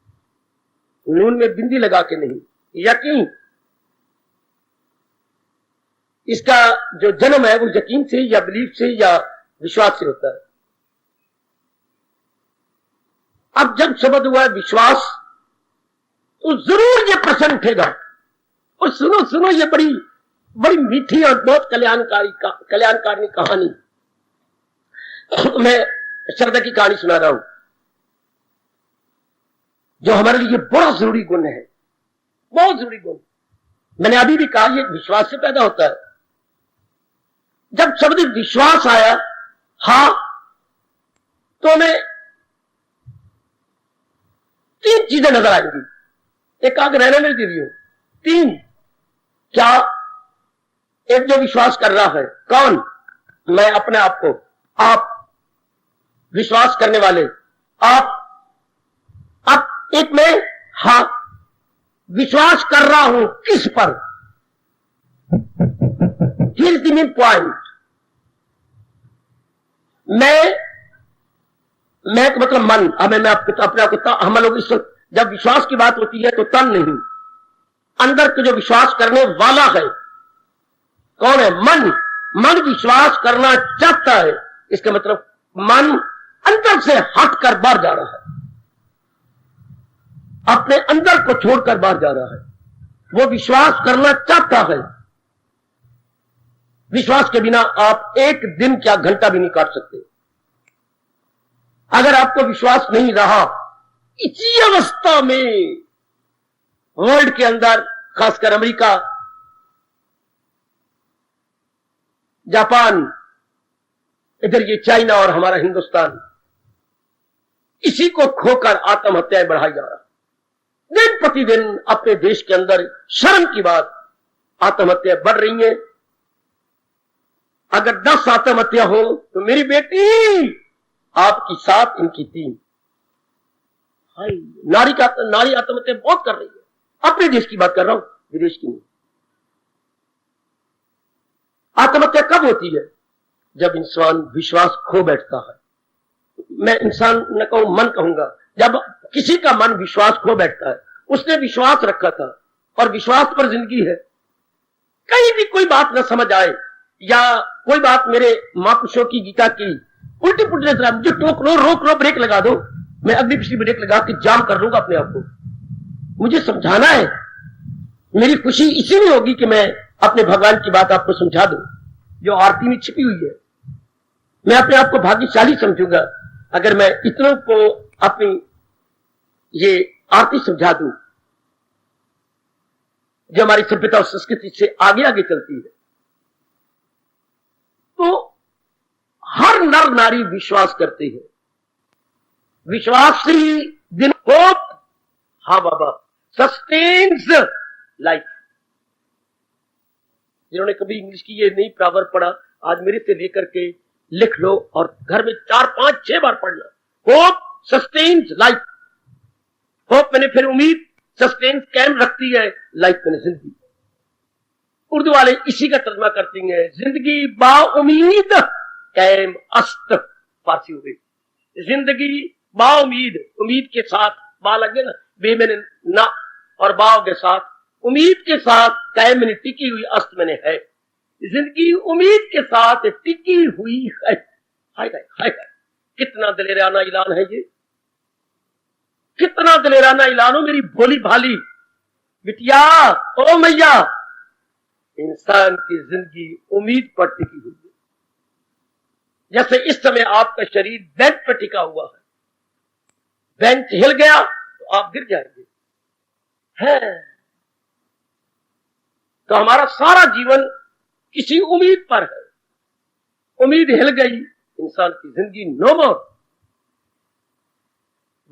नून में बिंदी लगा के नहीं, यकीन। इसका जो जन्म है वो यकीन से या बिलीफ से या विश्वास से होता है। अब जब शब्द हुआ है विश्वास, तो जरूर ये प्रश्न उठेगा, और सुनो सुनो, ये बड़ी बड़ी मीठी और बहुत कल्याणकारी कहानी। मैं श्रद्धा की कहानी सुना रहा हूं, जो हमारे लिए बड़ा जरूरी गुण है, बहुत जरूरी गुण। मैंने अभी भी कहा, ये विश्वास से पैदा होता है। जब शब्द विश्वास आया, हां, तो हमें तीन चीजें नजर आएंगी। एकाग्र रहने में दीजिए, तीन। क्या? एक जो विश्वास कर रहा है, कौन? मैं अपने आप को, आप विश्वास करने वाले, आप। अब एक में, हां, विश्वास कर रहा हूं किस पर? Here is the main point. मैं मतलब मन, हमें मैं अपने आप को, हम लोग इस जब विश्वास की बात होती है तो तन नहीं, अंदर को जो विश्वास करने वाला है कौन है? मन। मन विश्वास करना चाहता है, इसका मतलब मन अंदर से हटकर बाहर जा रहा है, अपने अंदर को छोड़कर बाहर जा रहा है। वो विश्वास करना चाहता है। विश्वास के बिना आप एक दिन क्या घंटा भी नहीं काट सकते। अगर आपको विश्वास नहीं रहा, इसी अवस्था में वर्ल्ड के अंदर, खासकर अमेरिका, जापान, इधर ये चाइना और हमारा हिंदुस्तान, इसी को खोकर आत्महत्याएं बढ़ाई जा रहा है। दिन प्रतिदिन अपने देश के अंदर शर्म की बात, आत्महत्या बढ़ रही है। अगर 10 आत्महत्या हो तो मेरी बेटी आपकी 7, इनकी 3। नारी आत्महत्या बहुत कर रही है। अपने देश की बात कर रहा हूं, विदेश की नहीं। आत्महत्या कब होती है? जब इंसान विश्वास खो बैठता है। मैं इंसान न कहूं, मन कहूंगा। जब किसी का मन विश्वास खो बैठता है। उसने विश्वास रखा था और विश्वास पर जिंदगी है। कहीं भी कोई बात न समझ आए या कोई बात मेरे महापुरुषों की गीता की उल्टी पुल्टी नजर आए, मुझे टोक लो, रोक लो, ब्रेक लगा दो, मैं अगली पिछली ब्रेक लगा के जाम कर लूंगा अपने आप को। मुझे समझाना है। मेरी खुशी इसी में होगी कि मैं अपने भगवान की बात आपको समझा दूं जो आरती में छिपी हुई है। मैं अपने आप को भाग्यशाली समझूंगा अगर मैं इतनों को अपनी ये आरती समझा दूं जो हमारी सभ्यता और संस्कृति से आगे आगे चलती है। तो हर नर नारी विश्वास करते हैं। विश्वास से ही दिन होप, हाँ बाबा, सस्टेन्स लाइफ। जिन्होंने कभी इंग्लिश की ये नहीं प्रावर पढ़ा, आज मेरे से लेकर के लिख लो और घर में 4, 5, 6 बार पढ़ना। Hope sustains life. होप मैंने फिर उम्मीद, सस्टेन्स कायम रखती है, लाइफ मैंने जिंदगी। उर्दू वाले इसी का तर्जमा करती हैं, जिंदगी बा उम्मीद कायम अस्त। फारसी हो गई जिंदगी बा उम्मीद, उम्मीद के साथ, बा लगे ना, बे मैंने ना और बाव के साथ, उम्मीद के साथ, कायम मैंने टिकी हुई, अस्त मैंने है। जिंदगी उम्मीद के साथ टिकी हुई है। हाय हाय हाय, कितना दिलेराना ऐलान है ये, कितना दिलेराना ऐलान हो मेरी भोली भाली बिटिया, ओ मैया। इंसान की जिंदगी उम्मीद पर टिकी हुई है। जैसे इस समय आपका शरीर बेंच पर टिका हुआ है, बेंच हिल गया तो आप गिर जाएंगे। है तो हमारा सारा जीवन किसी उम्मीद पर है। उम्मीद हिल गई, इंसान की जिंदगी नो मोर।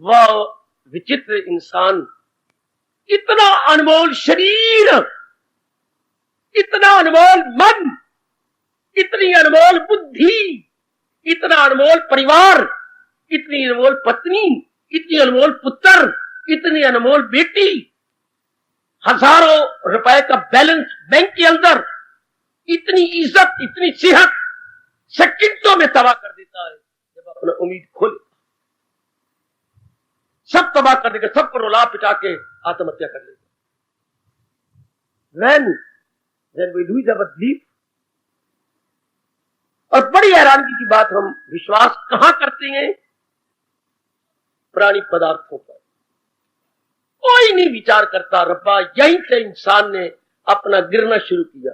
वह विचित्र इंसान, इतना अनमोल शरीर, इतना अनमोल मन, इतनी अनमोल बुद्धि, इतना अनमोल परिवार, इतनी अनमोल पत्नी, इतनी अनमोल पुत्र, इतनी अनमोल बेटी, हजारों रुपए का बैलेंस बैंक के अंदर, इतनी इज्जत, इतनी सेहत सेकंडों में तबाह कर देता है जब अपना उम्मीद खोले। सब तबाह कर देगा, सबको रुला पिटा के आत्महत्या कर लेगा। When we lose our belief, और बड़ी हैरानगी की बात, हम विश्वास कहां करते हैं? प्राणी पदार्थों पर। कोई नहीं विचार करता, रब्बा यहीं से इंसान ने अपना गिरना शुरू किया।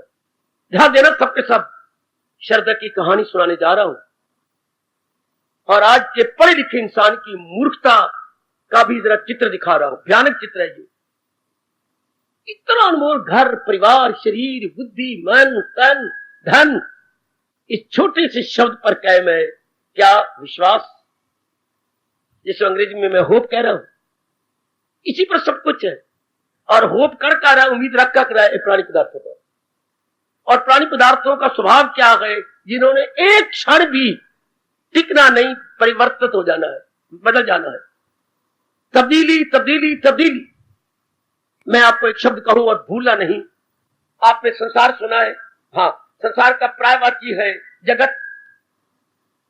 ध्यान देना, सबके सब शरदा की कहानी सुनाने जा रहा हूं और आज के पढ़े लिखे इंसान की मूर्खता का भी जरा चित्र दिखा रहा हूं। भयानक चित्र है ये। इतना अनमोल घर, परिवार, शरीर, बुद्धि, मन, तन, धन, इस छोटे से शब्द पर कायम है क्या विश्वास, जिसे अंग्रेजी में मैं होप कह रहा हूं। इसी पर सब कुछ है। और होप कर रहा है, उम्मीद रख कर रहा है प्राणी पदार्थों पर। और प्राणी पदार्थों का स्वभाव क्या है? जिन्होंने एक क्षण भी टिकना नहीं, परिवर्तित हो जाना है, बदल जाना है। तब्दीली तब्दीली तब्दीली। मैं आपको एक शब्द कहूं और भूलना नहीं। आपने संसार सुना है? हाँ, संसार का प्रायवाची है जगत।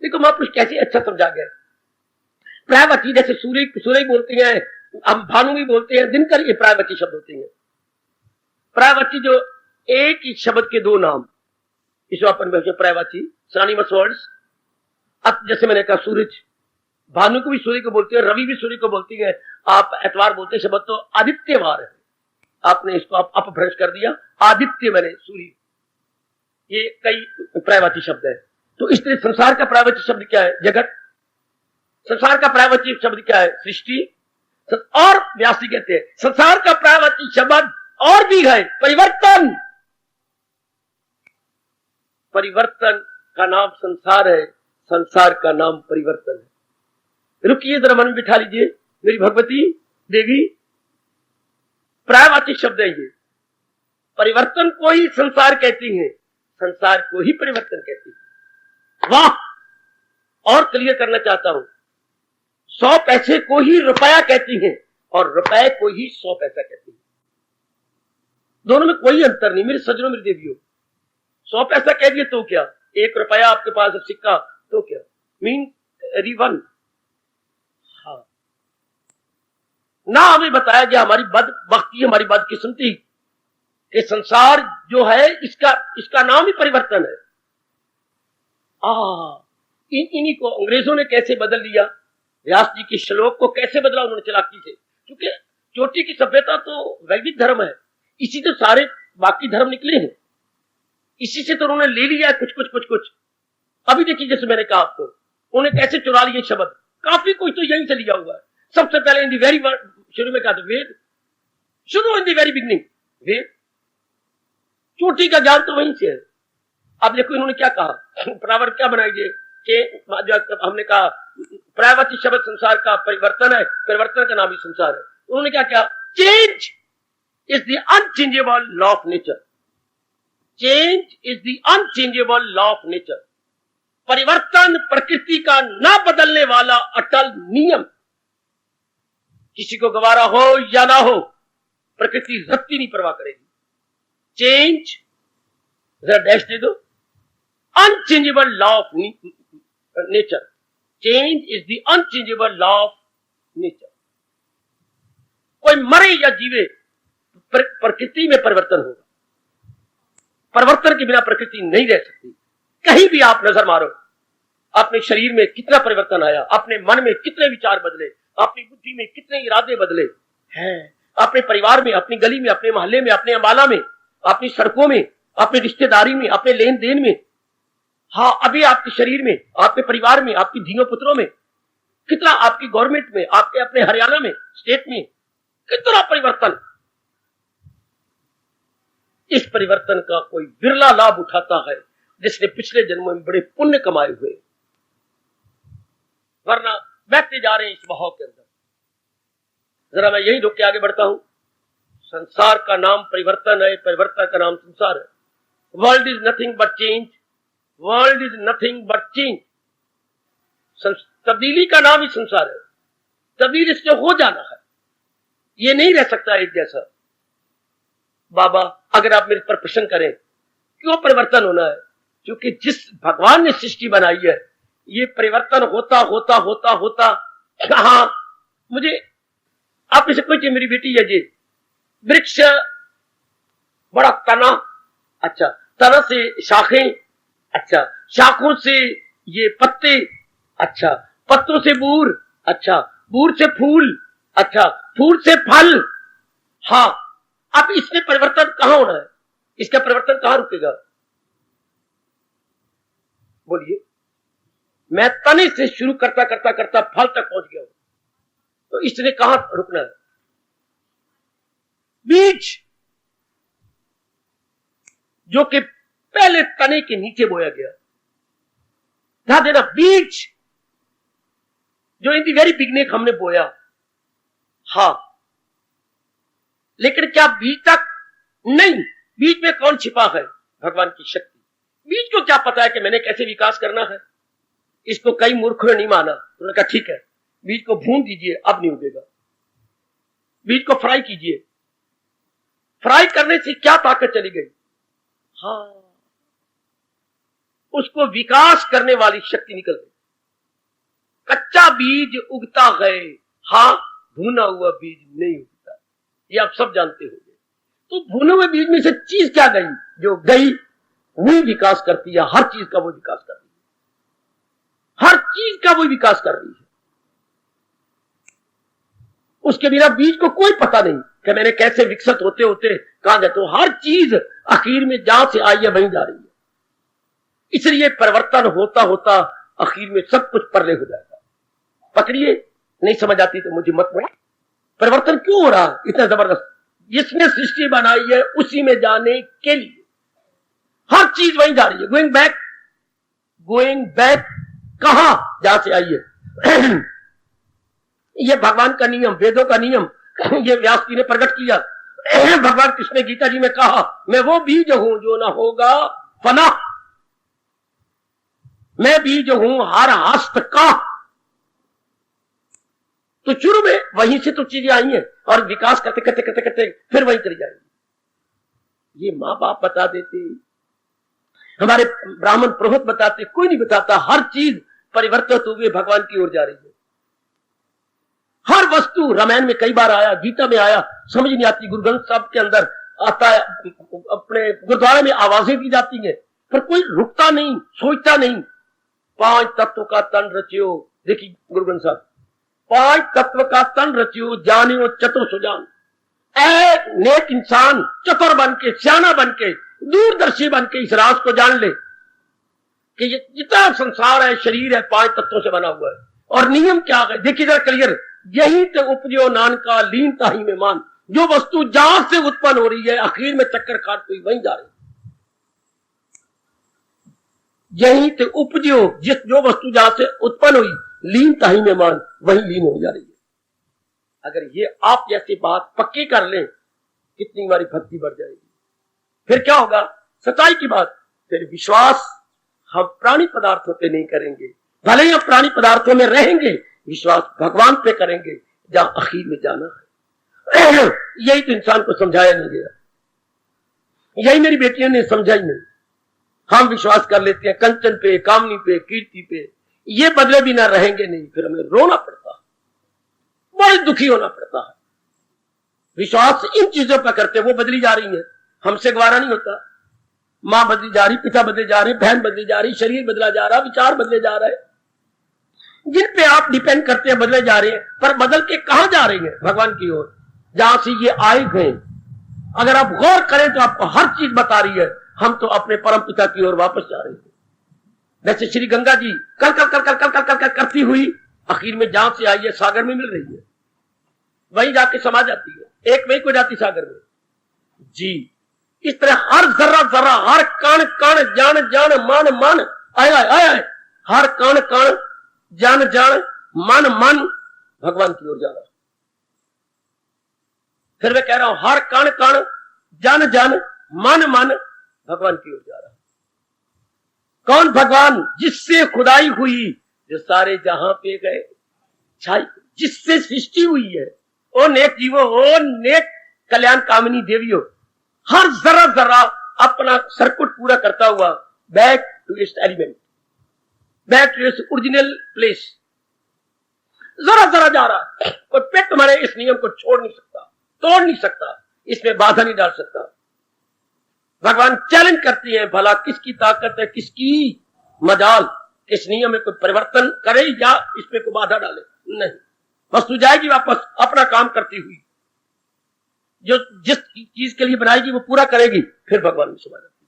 देखो महापुरुष कैसे अच्छा समझा गया। प्रायवाची जैसे सूर्य बोलते हैं, हम भानु भी बोलते हैं, दिनकर, ये प्रायवाची शब्द होते हैं। प्रायवाची जो एक ही शब्द के दो नाम, इस अपन में प्रायवाची, सिनोनिमस वर्ड्स। अब जैसे मैंने कहा सूरज, भानु को भी सूर्य को बोलते हैं, रवि भी सूर्य को बोलती है। आप एतवार बोलते हैं, शब्द तो आदित्यवार है। आपने इसको अपभ्रंश कर दिया, आदित्य मैंने सूर्य, ये कई प्रायवाची शब्द है। तो इस तरह संसार का प्रायवाची शब्द क्या है? जगत। संसार का प्रायवाची शब्द क्या है? सृष्टि। और व्यासी कहते हैं संसार का प्रायवाची शब्द और भी है परिवर्तन। परिवर्तन का नाम संसार है, संसार का नाम परिवर्तन है। रुकिए जरा, मन में बिठा लीजिए मेरी भगवती देवी। प्रायवाची शब्द है ये। परिवर्तन को ही संसार कहती है, संसार को ही परिवर्तन कहती है। वाह! और क्लियर करना चाहता हूं, 100 पैसे को ही रुपया कहती हैं और रुपए को ही 100 पैसा कहती है। दोनों में कोई अंतर नहीं मेरे सज्जनों, मेरी देवियों। 100 पैसा कह दिए तो क्या, 1 रुपया आपके पास है सिक्का तो क्या, मीन वन। हाँ, ना हमें बताया गया हमारी बदबख्ती, हमारी बदकिस्मती कि संसार जो है इसका नाम ही परिवर्तन है। इन्हीं को अंग्रेजों ने कैसे बदल लिया, व्यास जी के श्लोक को कैसे बदला उन्होंने चालाकी से, क्योंकि चोटी की सभ्यता तो वैदिक धर्म है, इसी तो सारे बाकी धर्म निकले हैं, इसी से तो उन्होंने ले लिया कुछ। अभी देखिए जैसे मैंने कहा आपको, उन्होंने कैसे चुरा लिए शब्द, काफी कुछ तो यहीं से लिया हुआ है। सबसे पहले इन दी वेरी शुरू में कहा था वेद, शुरू इन दी वेरी बिगनिंग वेद, चोटी का ज्ञान तो वहीं से है। अब देखो इन्होंने क्या कहा, प्रवर्त क्या बनाइए कि हमने कहा प्रायवती शब्द संसार का परिवर्तन है, परिवर्तन का नाम ही संसार है। उन्होंने क्या किया, change is the unchangeable law of nature, change is the unchangeable law of nature, परिवर्तन प्रकृति का न बदलने वाला अटल नियम, किसी को गवारा हो या ना हो प्रकृति रत्ती नहीं परवाह करेगी। चेंज जरा डैश दे दो, unchangeable law of nature, change is the unchangeable law of nature. कोई मरे या जीवे प्रकृति में परिवर्तन होगा, परिवर्तन के बिना प्रकृति नहीं रह सकती। कहीं भी आप नजर मारो, अपने शरीर में कितना परिवर्तन आया, अपने मन में कितने विचार बदले, अपनी बुद्धि में कितने इरादे बदले हैं, अपने परिवार में, अपनी गली में, अपने मोहल्ले में, अपने अम्बाला में, अपनी सड़कों में, अपनी रिश्तेदारी में, अपने लेन देन में, हाँ अभी आपके शरीर में, आपके परिवार में, आपकी धीनों पुत्रों में कितना, आपकी गवर्नमेंट में, आपके अपने हरियाणा में, स्टेट में कितना परिवर्तन। इस परिवर्तन का कोई बिरला लाभ उठाता है जिसने पिछले जन्मों में बड़े पुण्य कमाए हुए, वरना बहते जा रहे हैं इस बहाव के अंदर। जरा मैं यही रोक के आगे बढ़ता हूं। संसार का नाम परिवर्तन है, परिवर्तन का नाम संसार है। World is nothing but change, world is nothing but change. तब्दीली का नाम ही संसार है, तब्दील इससे हो जाना है, ये नहीं रह सकता एक जैसा। बाबा अगर आप मेरे पर प्रश्न करें क्यों परिवर्तन होना है, क्योंकि जिस भगवान ने सृष्टि बनाई है ये परिवर्तन होता होता होता होता कहां, मुझे आप इसे कोई, मेरी बेटी है जी, वृक्ष बड़ा तना, अच्छा तना से शाखें, अच्छा शाखों से ये पत्ते, अच्छा पत्तों से बूर, अच्छा बूर से फूल, अच्छा फूल से फल। हाँ अब इसमें परिवर्तन कहां होना है, इसका परिवर्तन कहां रुकेगा, बोलिए। मैं तने से शुरू करता करता करता फल तक पहुंच गया हूं, तो इसने कहां रुकना है, बीज जो कि पहले तने के नीचे बोया गया, ध्यान देना, बीज जो इन दी वेरी बिगनिंग हमने बोया, हाँ लेकिन क्या बीज तक नहीं, बीज में कौन छिपा है, भगवान की शक्ति। बीज को क्या पता है कि मैंने कैसे विकास करना है, इसको कई मूर्खों ने नहीं माना, उन्होंने कहा ठीक है बीज को भून दीजिए अब नहीं उगेगा, बीज को फ्राई कीजिए, फ्राई करने से क्या ताकत चली गई, हाँ उसको विकास करने वाली शक्ति निकल गई। कच्चा बीज उगता है, हाँ भुना हुआ बीज नहीं उगता, ये आप सब जानते होंगे। तो भुने हुए बीज में से चीज क्या गई, जो गई वही विकास करती है, हर चीज का वो विकास कर रही है, हर चीज का वो विकास कर रही है। उसके बिना बीज को कोई पता नहीं कि मैंने कैसे विकसित होते होते कहां गए, तो हर चीज आखिर में जहां से आई है वहीं जा रही है। इसलिए परिवर्तन होता होता आखिर में सब कुछ परले हो जाएगा। पकड़िए, नहीं समझ आती तो मुझे मत बोलो, परिवर्तन क्यों हो रहा है इतना जबरदस्त, जिसने सृष्टि बनाई है उसी में जाने के लिए हर चीज वहीं जा रही है, गोइंग बैक कहां, जहां से आई है। ये भगवान का नियम, वेदों का नियम, ये व्यास जी ने प्रकट किया। भगवान कृष्ण ने गीता जी में कहा, मैं वो बीज हूं जो ना होगा फना, मैं बीज हूं हर हस्त का। तो शुरू में वहीं से तो चीजें आई हैं और विकास करते करते करते करते फिर वहीं चली जाएंगी। ये माँ बाप बता देते, हमारे ब्राह्मण पुरोहित बताते, कोई नहीं बताता। हर चीज परिवर्तित हुए भगवान की ओर जा रही है, हर वस्तु रामायण में कई बार आया, गीता में आया, समझ नहीं आती। गुरु ग्रंथ साहब के अंदर आता है, अपने गुरुद्वारे में आवाजें दी जाती हैं, पर कोई रुकता नहीं, सोचता नहीं। 5 तत्व का तन रचियो, देखिए गुरु ग्रंथ साहब, 5 तत्व का तन रचियो, जानियो चतुर सुजान। एक नेक इंसान चतुर बन के, सियाना बन के, दूरदर्शी बन के इस राज को जान ले कि ये जितना संसार है, शरीर है, 5 तत्वों से बना हुआ है। और नियम क्या है देखिए जरा क्लियर, यही तो उपजो नानका लीन ताही में मान। जो वस्तु जहां से उत्पन्न हो रही है, आखिर में चक्कर काटती हुई वहीं जा रही है। यही तो उपजो, जो वस्तु जहां से उत्पन्न हुई, लीन ताही में मान, वही लीन हो जा रही है। अगर ये आप जैसी बात पक्की कर लें, कितनी हमारी भक्ति बढ़ जाएगी। फिर क्या होगा, सच्चाई की बात, फिर विश्वास हम प्राणी पदार्थों पे नहीं करेंगे, भले ही हम प्राणी पदार्थों में रहेंगे, विश्वास भगवान पे करेंगे जहां आखिर में जाना है। यही तो इंसान को समझाया नहीं गया, यही मेरी बेटियों ने समझा ही नहीं। हम विश्वास कर लेते हैं कंचन पे, कामनी पे, कीर्ति पे, ये बदले भी ना रहेंगे नहीं, फिर हमें रोना पड़ता है, बड़े दुखी होना पड़ता है। विश्वास इन चीजों पर करते, वो बदली जा रही है, हमसे गवारा नहीं होता। मां बदली जा रही, पिता बदले जा रहे, बहन बदली जा रही, शरीर बदला जा रहा, विचार बदले जा रहे, जिन पे आप डिपेंड करते हैं बदले जा रहे हैं, पर बदल के कहां जा रही है, भगवान की ओर, जहां से ये आए गए। अगर आप गौर करें तो आपको हर चीज बता रही है, हम तो अपने परम पिता की ओर वापस जा रहे हैं। वैसे श्री गंगा जी कल कल कल कल कल कल कल कल करती हुई आखिर में जहां से आई है, सागर में मिल रही है, वहीं जाके समा जाती है, एक में हो जाती सागर में जी। इस तरह हर जर्रा जर्रा, हर कण कण, जान जान, मन मन, आया आया, हर कण कण, जान जान, मन मन, भगवान की ओर जा रहा। फिर मैं कह रहा हूं, हर कण कण, जान जान, मन मन, भगवान की ओर जा रहा। कौन भगवान? जिससे खुदाई हुई, जो सारे जहां पे गए छाई, जिससे सृष्टि हुई है। ओ नेक जीवो, ओ नेक कल्याण कामिनी देवियों, हर जरा जरा अपना सर्किट पूरा करता हुआ back to its element, back to its original place, जरा जरा जा रहा है। कोई पेट मारे इस नियम को छोड़ नहीं सकता, तोड़ नहीं सकता, इसमें बाधा नहीं डाल सकता। भगवान चैलेंज करती है, भला किसकी ताकत है, किसकी मजाल, इस नियम में कोई परिवर्तन करे या इसमें कोई बाधा डाले? नहीं, वस्तु जाएगी वापस अपना काम करती हुई, जो जिस चीज के लिए बनाएगी वो पूरा करेगी, फिर भगवान में समा जाती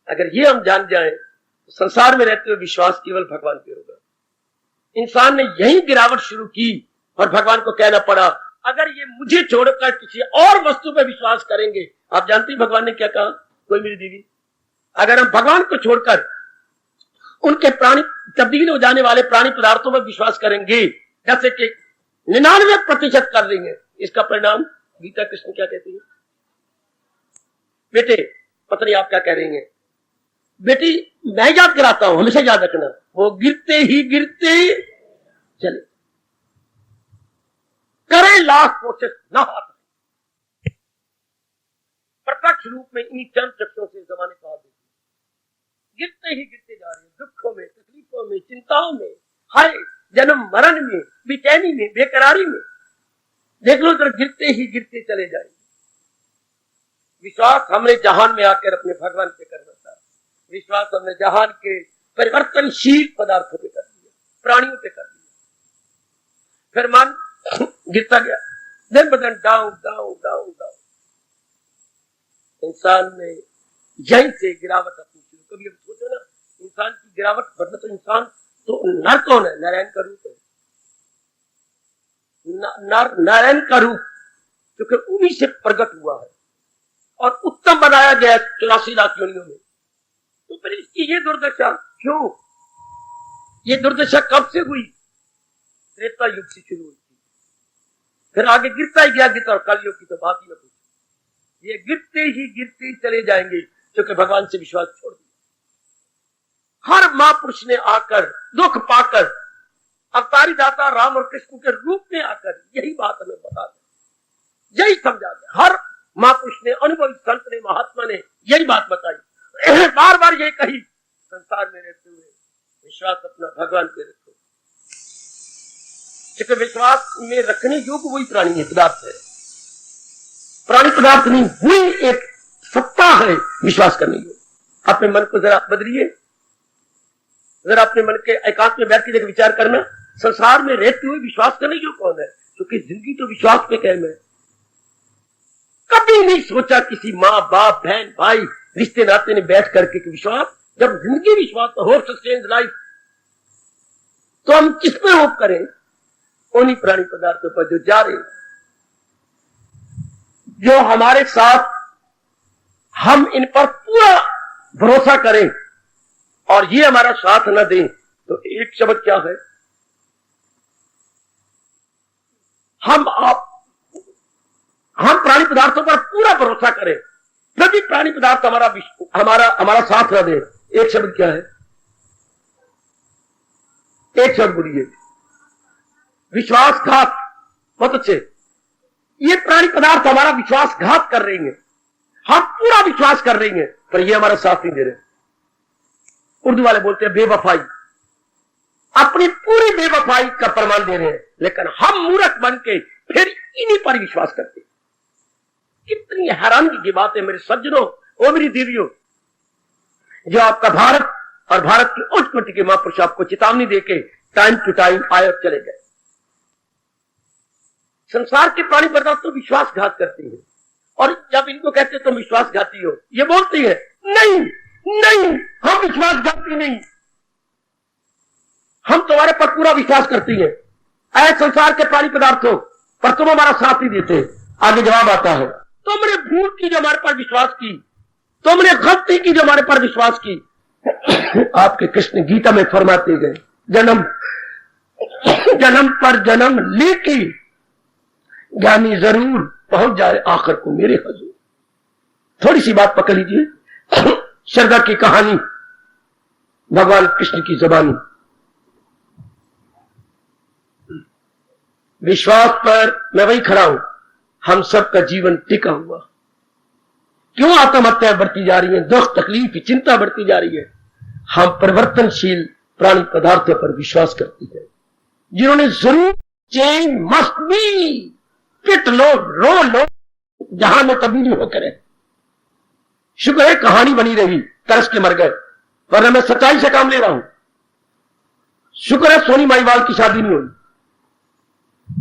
है। अगर ये हम जान जाएं तो संसार में रहते हुए विश्वास केवल भगवान पे होगा। इंसान ने यही गिरावट शुरू की और भगवान को कहना पड़ा, अगर ये मुझे छोड़कर किसी और वस्तु पर विश्वास करेंगे। आप जानते हैं भगवान ने क्या कहा? कोई मेरी दीदी, अगर हम भगवान को छोड़कर उनके प्राणी तब्दील हो जाने वाले प्राणी पदार्थों पर विश्वास करेंगे, जैसे कि 99% कर देंगे, इसका परिणाम गीता कृष्ण क्या कहती है? बेटे, पता नहीं आप क्या कह रही हैं, बेटी मैं याद कराता हूं, हमेशा याद रखना, वो गिरते ही गिरते चले, करे लाख कोशिश ना हाथ। प्रत्यक्ष रूप में इन्हीं चंद चक्षुओं से जमाने का गिरते ही गिरते जा रहे हैं, दुखों में, तकलीफों में, चिंताओं में, हाय जन्म मरण में, बेचैनी में, बेकरारी में, देख लो तो गिरते ही गिरते चले जाएंगे। विश्वास हमने जहान में आकर अपने भगवान पे करना था, विश्वास हमने जहान के परिवर्तनशील पदार्थों पे कर दिया, प्राणियों पे कर दिया, फिर मन गिरता गया, दिन ब दिन डाउन डाउन डाउन डाउन। इंसान में यही से गिरावट अपनी शुरू। कभी अब सोचो ना, इंसान की गिरावट, मतलब तो इंसान तो नर कौन है? नारायण का रूप है, नारायण का रूप, क्योंकि उन्हीं से प्रकट हुआ है और उत्तम बनाया गया 84 लाख योनियों में। तो फिर इसकी ये दुर्दशा क्यों? ये दुर्दशा कब से हुई? त्रेता युग से शुरू हुई थी, फिर आगे गिरता ही गया, गिरता, और कलयुग की तो बात ही न पूछो। ये गिरते ही गिरते चले जाएंगे, क्योंकि भगवान से विश्वास छोड़ दिया। हर महापुरुष ने आकर दुख पाकर अवतारी दाता राम और कृष्ण के रूप में आकर यही बात हमें बता दें, यही समझा दें। हर महापुरुष ने, अनुभवी संत ने, महात्मा ने यही बात बताई, बार बार यही कही, संसार में रहते हुए विश्वास अपना भगवान पे रखो। क्योंकि विश्वास में रखने योग्य वही प्राणी है, पदार्थ है, प्राणी पदार्थ नहीं, वही एक सत्ता है विश्वास करने योग्य। अपने मन को जरा बदलिए, जरा अपने मन के एकांत में बैठ के देख विचार करना, संसार में रहते हुए विश्वास करने योग्य कौन है? क्योंकि जिंदगी तो विश्वास पे कायम है। कभी नहीं सोचा किसी माँ बाप बहन भाई रिश्ते नाते ने बैठ करके कि विश्वास, जब जिंदगी विश्वास होप सस्टेन्स लाइफ, तो हम किस पे होप करें? उन्हीं प्राणी पदार्थों पर जो जा रहे, जो हमारे साथ, हम इन पर पूरा भरोसा करें और ये हमारा साथ न दें, तो एक शब्द क्या है? हम प्राणी पदार्थों पर पूरा भरोसा करें, फिर भी प्राणी पदार्थ हमारा साथ न दे, एक शब्द क्या है? एक शब्द बोलिए, विश्वासघात। बहुत अच्छे, ये प्राणी पदार्थ हमारा विश्वासघात कर रही हैं, हम पूरा विश्वास कर रही हैं, पर ये हमारा साथ नहीं दे रहे। उर्दू वाले बोलते हैं बेवफाई, अपनी पूरी बेवफाई का प्रमाण दे रहे हैं, लेकिन हम मूर्ख बन के फिर इन्हीं पर विश्वास करते हैं। कितनी हैरानगी की बात है मेरे सज्जनों, ओ मेरी देवियों, जो आपका भारत और भारत की उच्च कोटि के महापुरुष आपको चेतावनी देके टाइम टू टाइम आए और चले गए। संसार के प्राणी पदार्थ तो विश्वासघात करते हैं, और जब इनको कहते तुम विश्वासघाती हो, ये बोलते हैं नहीं नहीं, हम विश्वासघाती नहीं, हम तुम्हारे पर पूरा विश्वास करती हैं। ऐसे संसार के प्राणी पदार्थों पर तुम हमारा साथ ही देते। आगे जवाब आता है, तुमने भूल की जो हमारे पर विश्वास की, तुमने गलती की जो हमारे पर विश्वास की। आपके कृष्ण गीता में फरमाते गए, जन्म जन्म पर जन्म लेके ज्ञानी जरूर पहुंच जाए आखिर को मेरे हजूर। थोड़ी सी बात पकड़ लीजिए, श्रद्धा की कहानी, भगवान कृष्ण की जबानी। विश्वास पर मैं वही खड़ा हूं, हम सबका जीवन टिका हुआ। क्यों आत्महत्या बढ़ती जा रही है, दुख तकलीफ चिंता बढ़ती जा रही है? हम परिवर्तनशील प्राणी पदार्थों पर विश्वास करती है, जिन्होंने जरूर चेंज मस्ट बी, पिट लो रो लो, जहां में तब्दीली होकर है। शुक्र है कहानी बनी रही, तरस के मर गए, वरना मैं सच्चाई से काम ले रहा हूं। शुक्र है सोनी माईवाल की शादी नहीं हुई,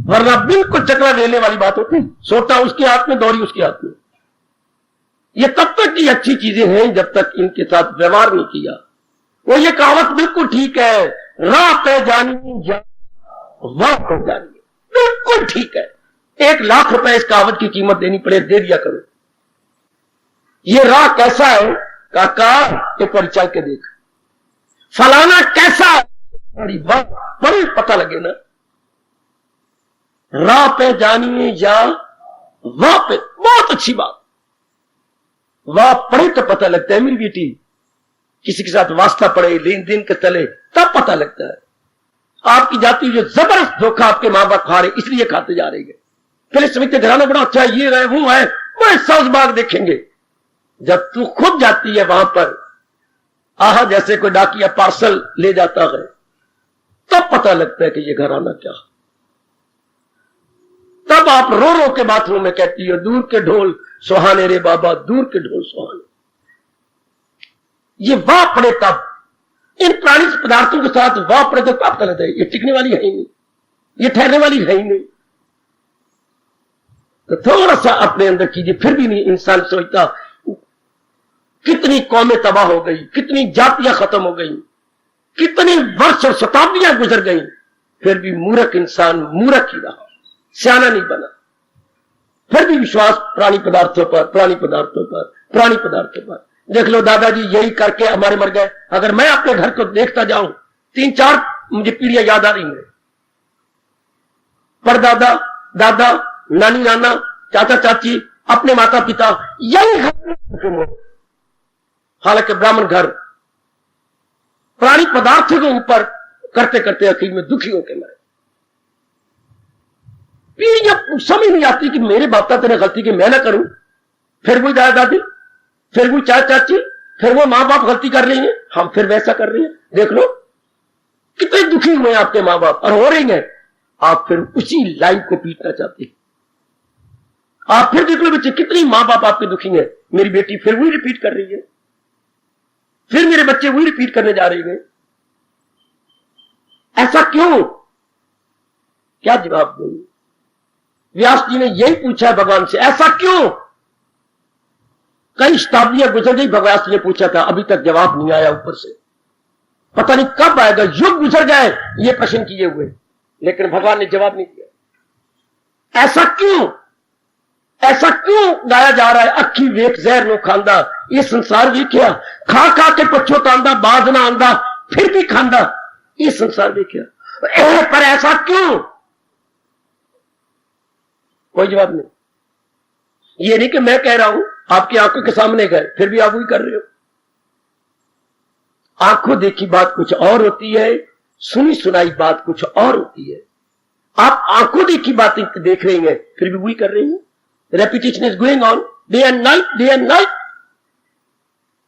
वरना बिल्कुल चकला लेने वाली बात होती, सोटा उसके हाथ में दौरी उसके हाथ में। ये तब तक की अच्छी चीजें हैं जब तक इनके साथ व्यवहार नहीं किया। वो ये कहावत बिल्कुल ठीक है, राह पे जानी जा वाह पे जानी, बिल्कुल ठीक है। 1 लाख रुपए इस कहावत की कीमत देनी पड़े, दे दिया करो। ये राह कैसा है काका, एक बार चल के देख, फलाना कैसा है, बड़ी वाह बड़ी पता लगे ना। राह पे जानिए या वाह पे, बहुत अच्छी बात। वाह पढ़े तो पता लगता है मेरी बेटी, किसी के साथ वास्ता पड़े, लेन देन के तले, तब पता लगता है। आपकी जाति जो जबरदस्त धोखा आपके मां बाप खा रहे, इसलिए खाते जा रहे हैं। पहले समझते घराना बड़ा अच्छा, ये है वो है, बड़े सौज बाग देखेंगे। जब तू खुद जाती है वहां पर, आहा जैसे कोई डाकिया पार्सल ले जाता है, तब पता लगता है कि ये घराना क्या। तब आप रो रो के बाथरूम में कहती हो, दूर के ढोल सुहाने रे बाबा, दूर के ढोल सुहाने। ये वाह पड़े तब, इन प्राणी पदार्थों के साथ वाह पड़े तो पता लगता है ये टिकने वाली है ही नहीं, ये ठहरने वाली है ही नहीं। तो थोड़ा सा अपने अंदर कीजिए, फिर भी नहीं इंसान सोचता। कितनी कौमें तबाह हो गई, कितनी जातियां खत्म हो गई, कितनी वर्ष और शताब्दियां गुजर गई, फिर भी मूर्ख इंसान मूर्ख ही रहा, सियाना नहीं बना। फिर भी विश्वास प्राणी पदार्थों पर, प्राणी पदार्थों पर, प्राणी पदार्थों पर। देख लो दादाजी यही करके हमारे मर गए। अगर मैं अपने घर को देखता जाऊं, 3-4 मुझे पीढ़ियां याद आ रही हैं। परदादा, दादा, नानी नाना, चाचा चाची, अपने माता पिता, यही घर, हालांकि ब्राह्मण घर, प्राणी पदार्थों के ऊपर करते करते आखिर में दुखी होकर मरे। पीढ़ियां समझ नहीं आती कि मेरे बाप दादा ने गलती की, मैं ना करूं, फिर वो दादा दादी, फिर वो चाचा चाची, फिर वो माँ बाप गलती कर रही हैं, हम फिर वैसा कर रहे हैं। देख लो कितने दुखी हुए आपके माँ बाप, और हो रही हैं। आप फिर उसी लाइन को पीटना चाहते हैं। आप फिर देख लो बच्चे, कितनी मां बाप आपके दुखी हैं। मेरी बेटी फिर वही रिपीट कर रही है, फिर मेरे बच्चे वही रिपीट करने जा रहे हैं। ऐसा क्यों? क्या जवाब दूं? व्यास जी ने यही पूछा है भगवान से, ऐसा क्यों? कई शताब्दियां गुजर गई, भगवान जी ने पूछा था, अभी तक जवाब नहीं आया ऊपर से। पता नहीं कब आएगा, युग गुजर गए ये प्रश्न किए हुए, लेकिन भगवान ने जवाब नहीं दिया। ऐसा क्यों? ऐसा क्यों गाया जा रहा है? अखी वेख जहर नो खांदा, ये संसार वेख्या, खा खा के पछोतांदा, बाज ना आंदा, फिर भी खांदा, ये संसार वेख्या, पर ऐसा क्यों? कोई जवाब नहीं। ये नहीं कि मैं कह रहा हूं, आपकी आंखों के सामने गए, फिर भी आप वही कर रहे हो। आंखों देखी बात कुछ और होती है, सुनी सुनाई बात कुछ और होती है। आप आंखों देखी बातें देख रहे हैं, फिर भी वही कर रहे हैं। Repetition is going on day and night, day and night.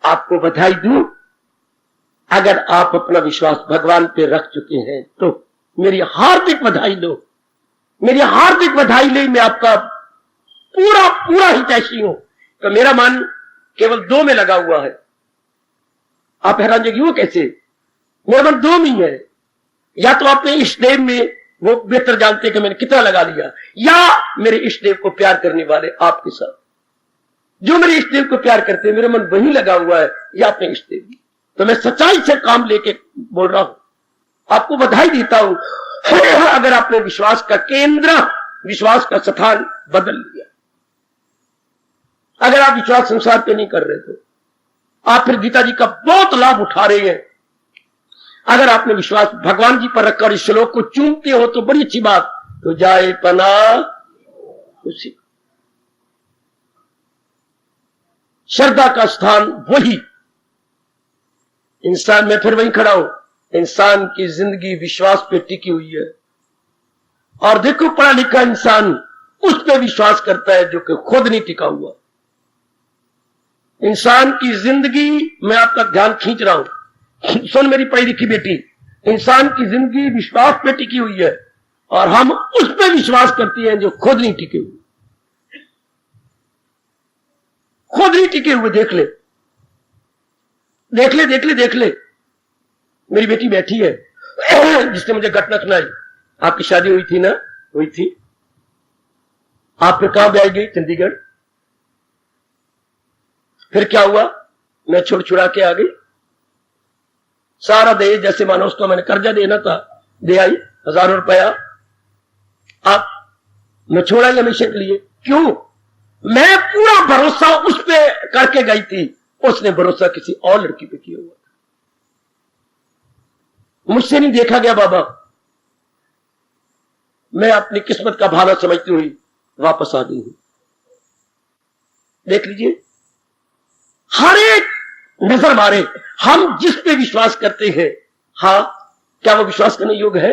आपको बधाई दूं, अगर आप अपना विश्वास भगवान पे रख चुके हैं तो मेरी हार्दिक बधाई लो, मेरी हार्दिक बधाई ले। मैं आपका पूरा पूरा हितैषी हूं। तो मेरा मन केवल 2 में लगा हुआ है। आप हैरान जाएंगे, वो कैसे? मेरा मन 2 में ही है। या तो अपने इष्ट देव में वो बेहतर जानते कि मैंने कितना लगा लिया, या मेरे इष्ट देव को प्यार करने वाले आपके साथ, जो मेरे इष्ट देव को प्यार करते हैं, मेरा मन वही लगा हुआ है, या अपने इष्ट देव। तो मैं सच्चाई से काम लेके बोल रहा हूं, आपको बधाई देता हूं अगर आपने विश्वास का केंद्र, विश्वास का स्थान बदल लिया। अगर आप विश्वास संसार पे नहीं कर रहे तो आप फिर गीता जी का बहुत लाभ उठा रहे हैं। अगर आपने विश्वास भगवान जी पर रखकर इस श्लोक को चूमते हो तो बड़ी अच्छी बात, तो जाए पना उसी। श्रद्धा का स्थान वही इंसान, मैं फिर वहीं खड़ा हूं, इंसान की जिंदगी विश्वास पे टिकी हुई है। और देखो, पढ़ा लिखा इंसान उस पे विश्वास करता है जो कि खुद नहीं टिका हुआ। इंसान की जिंदगी, मैं आप तक ध्यान खींच रहा हूं, सुन मेरी पढ़ी लिखी बेटी, इंसान की जिंदगी विश्वास पे टिकी हुई है, और हम उस पे विश्वास करती हैं जो खुद नहीं टिके हुए। खुद नहीं टिके हुए। देख ले, देख ले, देख ले, देख ले। मेरी बेटी बैठी है जिसने मुझे घटना सुनाई। आपकी शादी हुई थी ना? हुई थी। आप फिर कहां ब्याह गई? चंडीगढ़। फिर क्या हुआ? मैं छोड़ छुड़ा के आ गई, सारा दे, जैसे मानो उसको मैंने कर्जा देना था, दे आई 1000 रुपया। आप मैं छोड़ा ही हमेशा के लिए। क्यों? मैं पूरा भरोसा उस पे करके गई थी, उसने भरोसा किसी और लड़की पे किया हुआ था। मुझसे नहीं देखा गया बाबा। मैं अपनी किस्मत का भाना समझती हुई वापस आ गई हूं। देख लीजिए, हर एक नजर मारे, हम जिस पे विश्वास करते हैं, हाँ, क्या वो विश्वास करने योग्य है?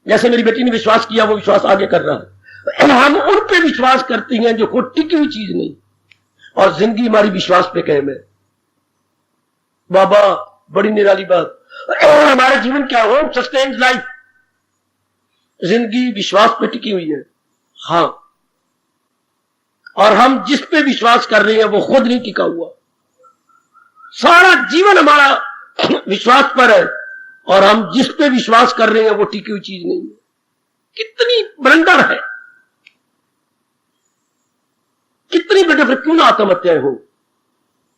जैसे मेरी बेटी ने विश्वास किया, वो विश्वास आगे कर रहा है। हम उन पे विश्वास करते हैं जो खुद टिकी हुई चीज नहीं, और जिंदगी हमारी विश्वास पे कायम है। बाबा, बड़ी निराली बात। हमारा जीवन क्या हो? Sustained life. जिंदगी विश्वास पे टिकी हुई है, हाँ, और हम जिस पे विश्वास कर रहे हैं वो खुद नहीं टिका हुआ। सारा जीवन हमारा विश्वास पर है, और हम जिस पे विश्वास कर रहे हैं वो टिकी हुई चीज नहीं है। कितनी बलंदर है, कितनी बड़ी। फिर क्यों ना आत्महत्याएं हो,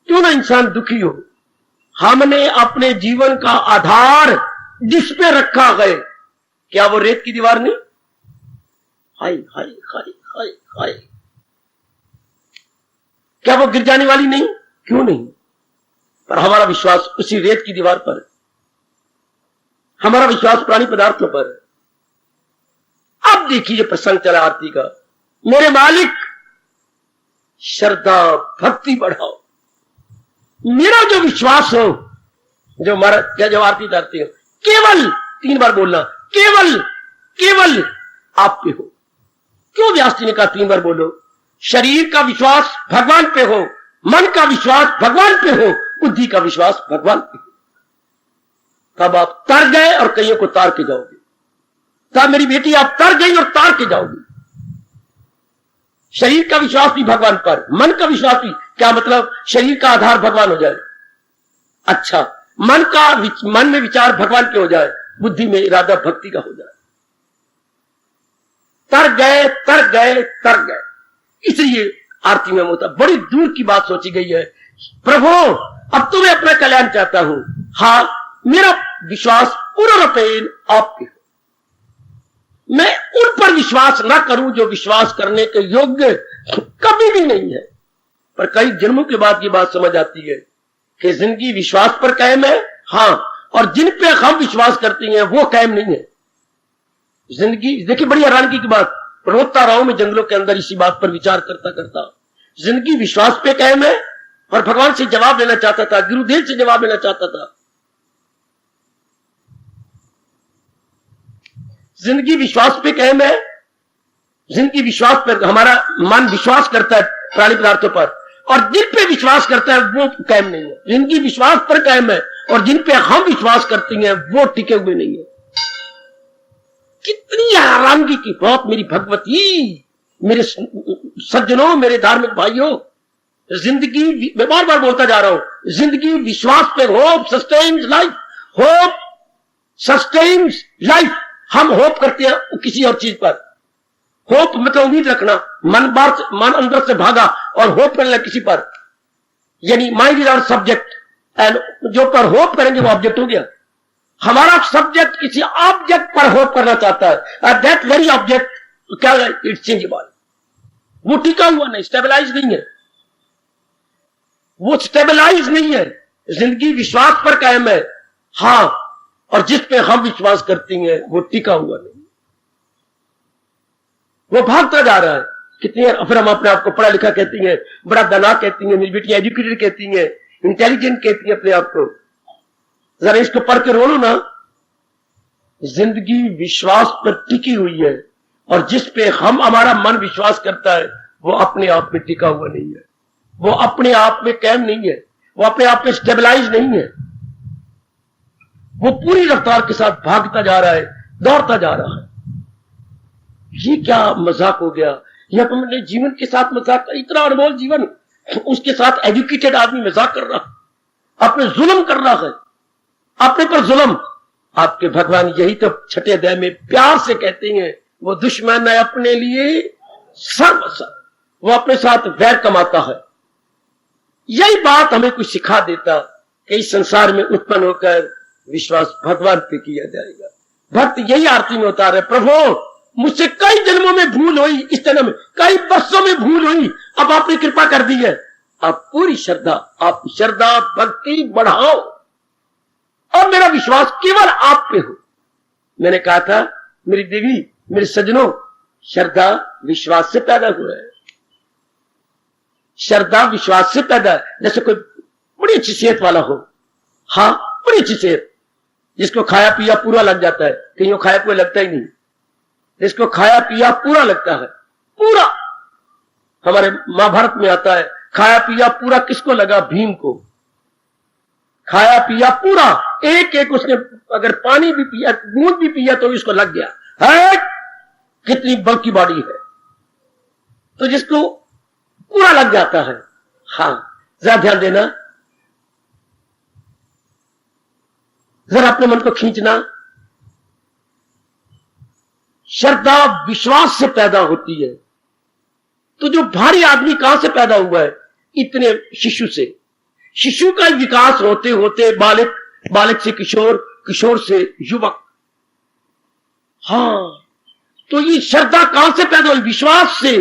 क्यों ना इंसान दुखी हो? हमने अपने जीवन का आधार जिस पे रखा है, क्या वो रेत की दीवार नहीं? हाय हाय हाय हाय हाय, क्या वो गिर जाने वाली नहीं? क्यों नहीं? पर हमारा विश्वास उसी रेत की दीवार पर है, हमारा विश्वास पुरानी पदार्थों पर है। अब देखिए प्रसंग चला आरती का, मेरे मालिक श्रद्धा भक्ति बढ़ाओ। मेरा जो विश्वास हो, जो हमारा क्या जो आरती करती हो, केवल 3 बार बोलना, केवल केवल आप पे हो। क्यों व्यास जी ने कहा 3 बार बोलो? शरीर का विश्वास भगवान पे हो, मन का विश्वास भगवान पे हो, बुद्धि का विश्वास भगवान पे हो। तब आप तर गए और कईयों को तार के जाओगे। था मेरी बेटी, आप तर गई और तार के जाओगी। शरीर का विश्वास भी भगवान पर, मन का विश्वास भी। क्या मतलब? शरीर का आधार भगवान हो जाए। अच्छा, मन में विचार भगवान के हो जाए, बुद्धि में इरादा भक्ति का हो जाए। तर गए तर गए तर गए, इसलिए आरती में होता। बड़ी दूर की बात सोची गई है। प्रभु, अब तो मैं अपना कल्याण चाहता हूं। हाँ, मेरा विश्वास पूर्ण रूपेण आप पे हो। मैं उन पर विश्वास ना करूं जो विश्वास करने के योग्य कभी भी नहीं है। पर कई जन्मों के बाद ये बात समझ आती है कि जिंदगी विश्वास पर कायम है, हाँ, और जिन पे हम विश्वास करती हैं वो कायम नहीं है। जिंदगी, देखिए बड़ी हैरानगी की बात, रोता रहा हूं मैं जंगलों के अंदर इसी बात पर विचार करता करता। जिंदगी विश्वास पे कायम है, और भगवान से जवाब लेना चाहता था, गुरुदेव से जवाब लेना चाहता था। जिंदगी विश्वास पे कायम है, जिंदगी विश्वास पर, हमारा मन विश्वास करता है प्राणी पदार्थों पर, और जिन पे विश्वास करता है वो कायम नहीं है। जिनकी विश्वास पर कायम है और जिन पे हम विश्वास करती हैं वो टिके हुए नहीं है। कितनी हैरानगी की बात मेरी भगवती, मेरे सज्जनों, मेरे धार्मिक भाइयों। जिंदगी, मैं बार बार बोलता जा रहा हूं, जिंदगी विश्वास पे, hope sustains life, hope sustains life. हम होप करते हैं किसी और चीज पर। होप मतलब उम्मीद रखना, मन अंदर से भागा और होप करना किसी पर, यानी mind is our subject, and जो पर होप करेंगे वो ऑब्जेक्ट हो गया। हमारा सब्जेक्ट किसी ऑब्जेक्ट पर होप करना चाहता है, एंड दैट वेरी ऑब्जेक्ट क्या है? It's changeable. वो टिका हुआ नहीं, स्टेबलाइज नहीं है, वो स्टेबलाइज नहीं है। जिंदगी विश्वास पर कायम है, हाँ, और जिस पे हम विश्वास करती हैं वो टिका हुआ नहीं, वो भागता जा रहा है। कितनी, फिर हम अपने आप को पढ़ा लिखा कहती हैं, बड़ा दाना कहती हैं, मेरी बेटी एजुकेटेड कहती हैं, इंटेलिजेंट कहती हैं अपने आप को। जरा इसको पढ़ के रोलो ना। जिंदगी विश्वास पर टिकी हुई है, और जिस पे हमारा मन विश्वास करता है वो अपने आप में टिका हुआ नहीं है, वो अपने आप में कायम नहीं है, वो अपने आप में स्टेबलाइज नहीं है। वो पूरी रफ्तार के साथ भागता जा रहा है, दौड़ता जा रहा है। ये क्या मजाक हो गया? ये अपने जीवन के साथ मजाक, इतना अनमोल जीवन, उसके साथ एजुकेटेड आदमी मजाक कर रहा है, अपने जुल्म कर रहा है, अपने पर जुल्म। आपके भगवान यही तो छठे अध्याय में प्यार से कहते हैं, वो दुश्मन है अपने लिए सर्वस्व, वो अपने साथ वैर कमाता है। यही बात हमें कुछ सिखा देता कि इस संसार में उत्पन्न होकर विश्वास भगवान पे किया जाएगा। भक्त यही आरती में उतार है, प्रभु मुझसे कई जन्मों में भूल हुई, इस जन्म में कई वर्षों में भूल हुई, अब आपने कृपा कर दी है। आप पूरी श्रद्धा, आप श्रद्धा भक्ति बढ़ाओ और मेरा विश्वास केवल आप पे हो। मैंने कहा था मेरी देवी, मेरे सज्जनों, श्रद्धा विश्वास से पैदा हुआ है। श्रद्धा विश्वास से पैदा है। जैसे कोई बड़ी अच्छी सेहत वाला हो, हाँ बड़ी अच्छी सेहत, जिसको खाया पिया पूरा लग जाता है, कहीं खाया पिया लगता ही नहीं, जिसको खाया पिया पूरा लगता है, पूरा। हमारे महाभारत में आता है, खाया पिया पूरा किसको लगा? भीम को। खाया पिया पूरा, एक एक उसने अगर पानी भी पिया, दूध भी पिया तो इसको लग गया है। कितनी बल्कि बॉडी है, तो जिसको पूरा लग जाता है। हाँ, जरा ध्यान देना, जरा अपने मन को खींचना। श्रद्धा विश्वास से पैदा होती है। तो जो भारी आदमी कहां से पैदा हुआ है? इतने शिशु से। शिशु का विकास होते होते बालक, बालक से किशोर, किशोर से युवक। हाँ, तो ये श्रद्धा कहां से पैदा हुई? विश्वास से।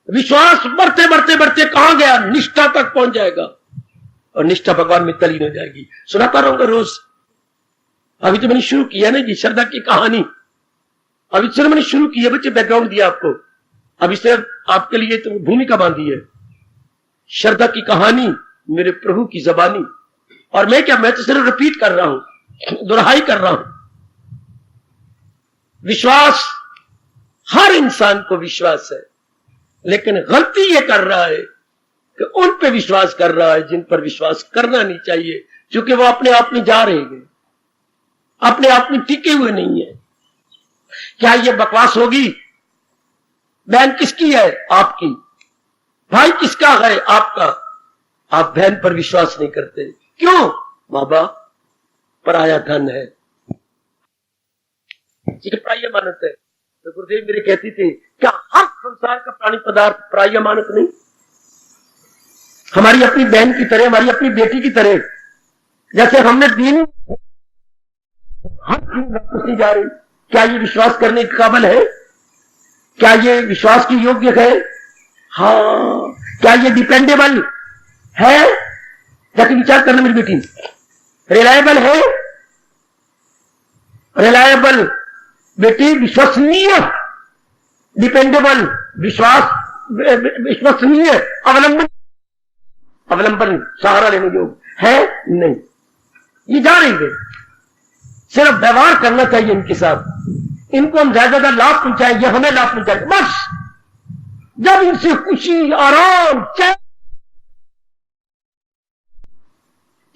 विश्वास बढ़ते बढ़ते बढ़ते कहां गया? निष्ठा तक पहुंच जाएगा, और निष्ठा भगवान में तलीन हो जाएगी। सुनाता रहूंगा रोज। अभी तो मैंने शुरू किया ना जी श्रद्धा की कहानी, अभी सिर्फ मैंने शुरू की है, बच्चे बैकग्राउंड दिया आपको, अभी सिर्फ आपके लिए तो भूमिका बांधी है। श्रद्धा की कहानी, मेरे प्रभु की जबानी। और मैं क्या, मैं तो सिर्फ रिपीट कर रहा हूं, दोहराई कर रहा हूं। विश्वास, हर इंसान को विश्वास है, लेकिन गलती ये कर रहा है कि उन पे विश्वास कर रहा है जिन पर विश्वास करना नहीं चाहिए, क्योंकि वो अपने आप में जा रहे हैं, अपने आप में टिके हुए नहीं है। क्या ये बकवास होगी? बहन किसकी है? आपकी। भाई किसका है? आपका। आप बहन पर विश्वास नहीं करते, क्यों? माँ बाप पराया धन है, पराया मानत है। तो गुरुदेव मेरे कहती थी, क्या हर संसार का प्राणी पदार्थ पराया मानत नहीं? हमारी अपनी बहन की तरह, हमारी अपनी बेटी की तरह। जैसे हमने दीन हर चीज वापस नहीं जा रही, क्या ये विश्वास करने के काबिल है? क्या ये विश्वास की योग्य है? हाँ। क्या ये डिपेंडेबल है? जाके विचार करना मेरी बेटी। रिलायबल है? रिलायबल बेटी, विश्वसनीय, डिपेंडेबल, विश्वसनीय, अवलंबन, सहारा लेने योग्य है? नहीं। ये जा रही है। सिर्फ व्यवहार करना चाहिए इनके साथ। इनको हम ज्यादा लाभ पहुंचाएं, ये हमें लाभ पहुंचाएंगे, बस। जब इनसे खुशी, आराम,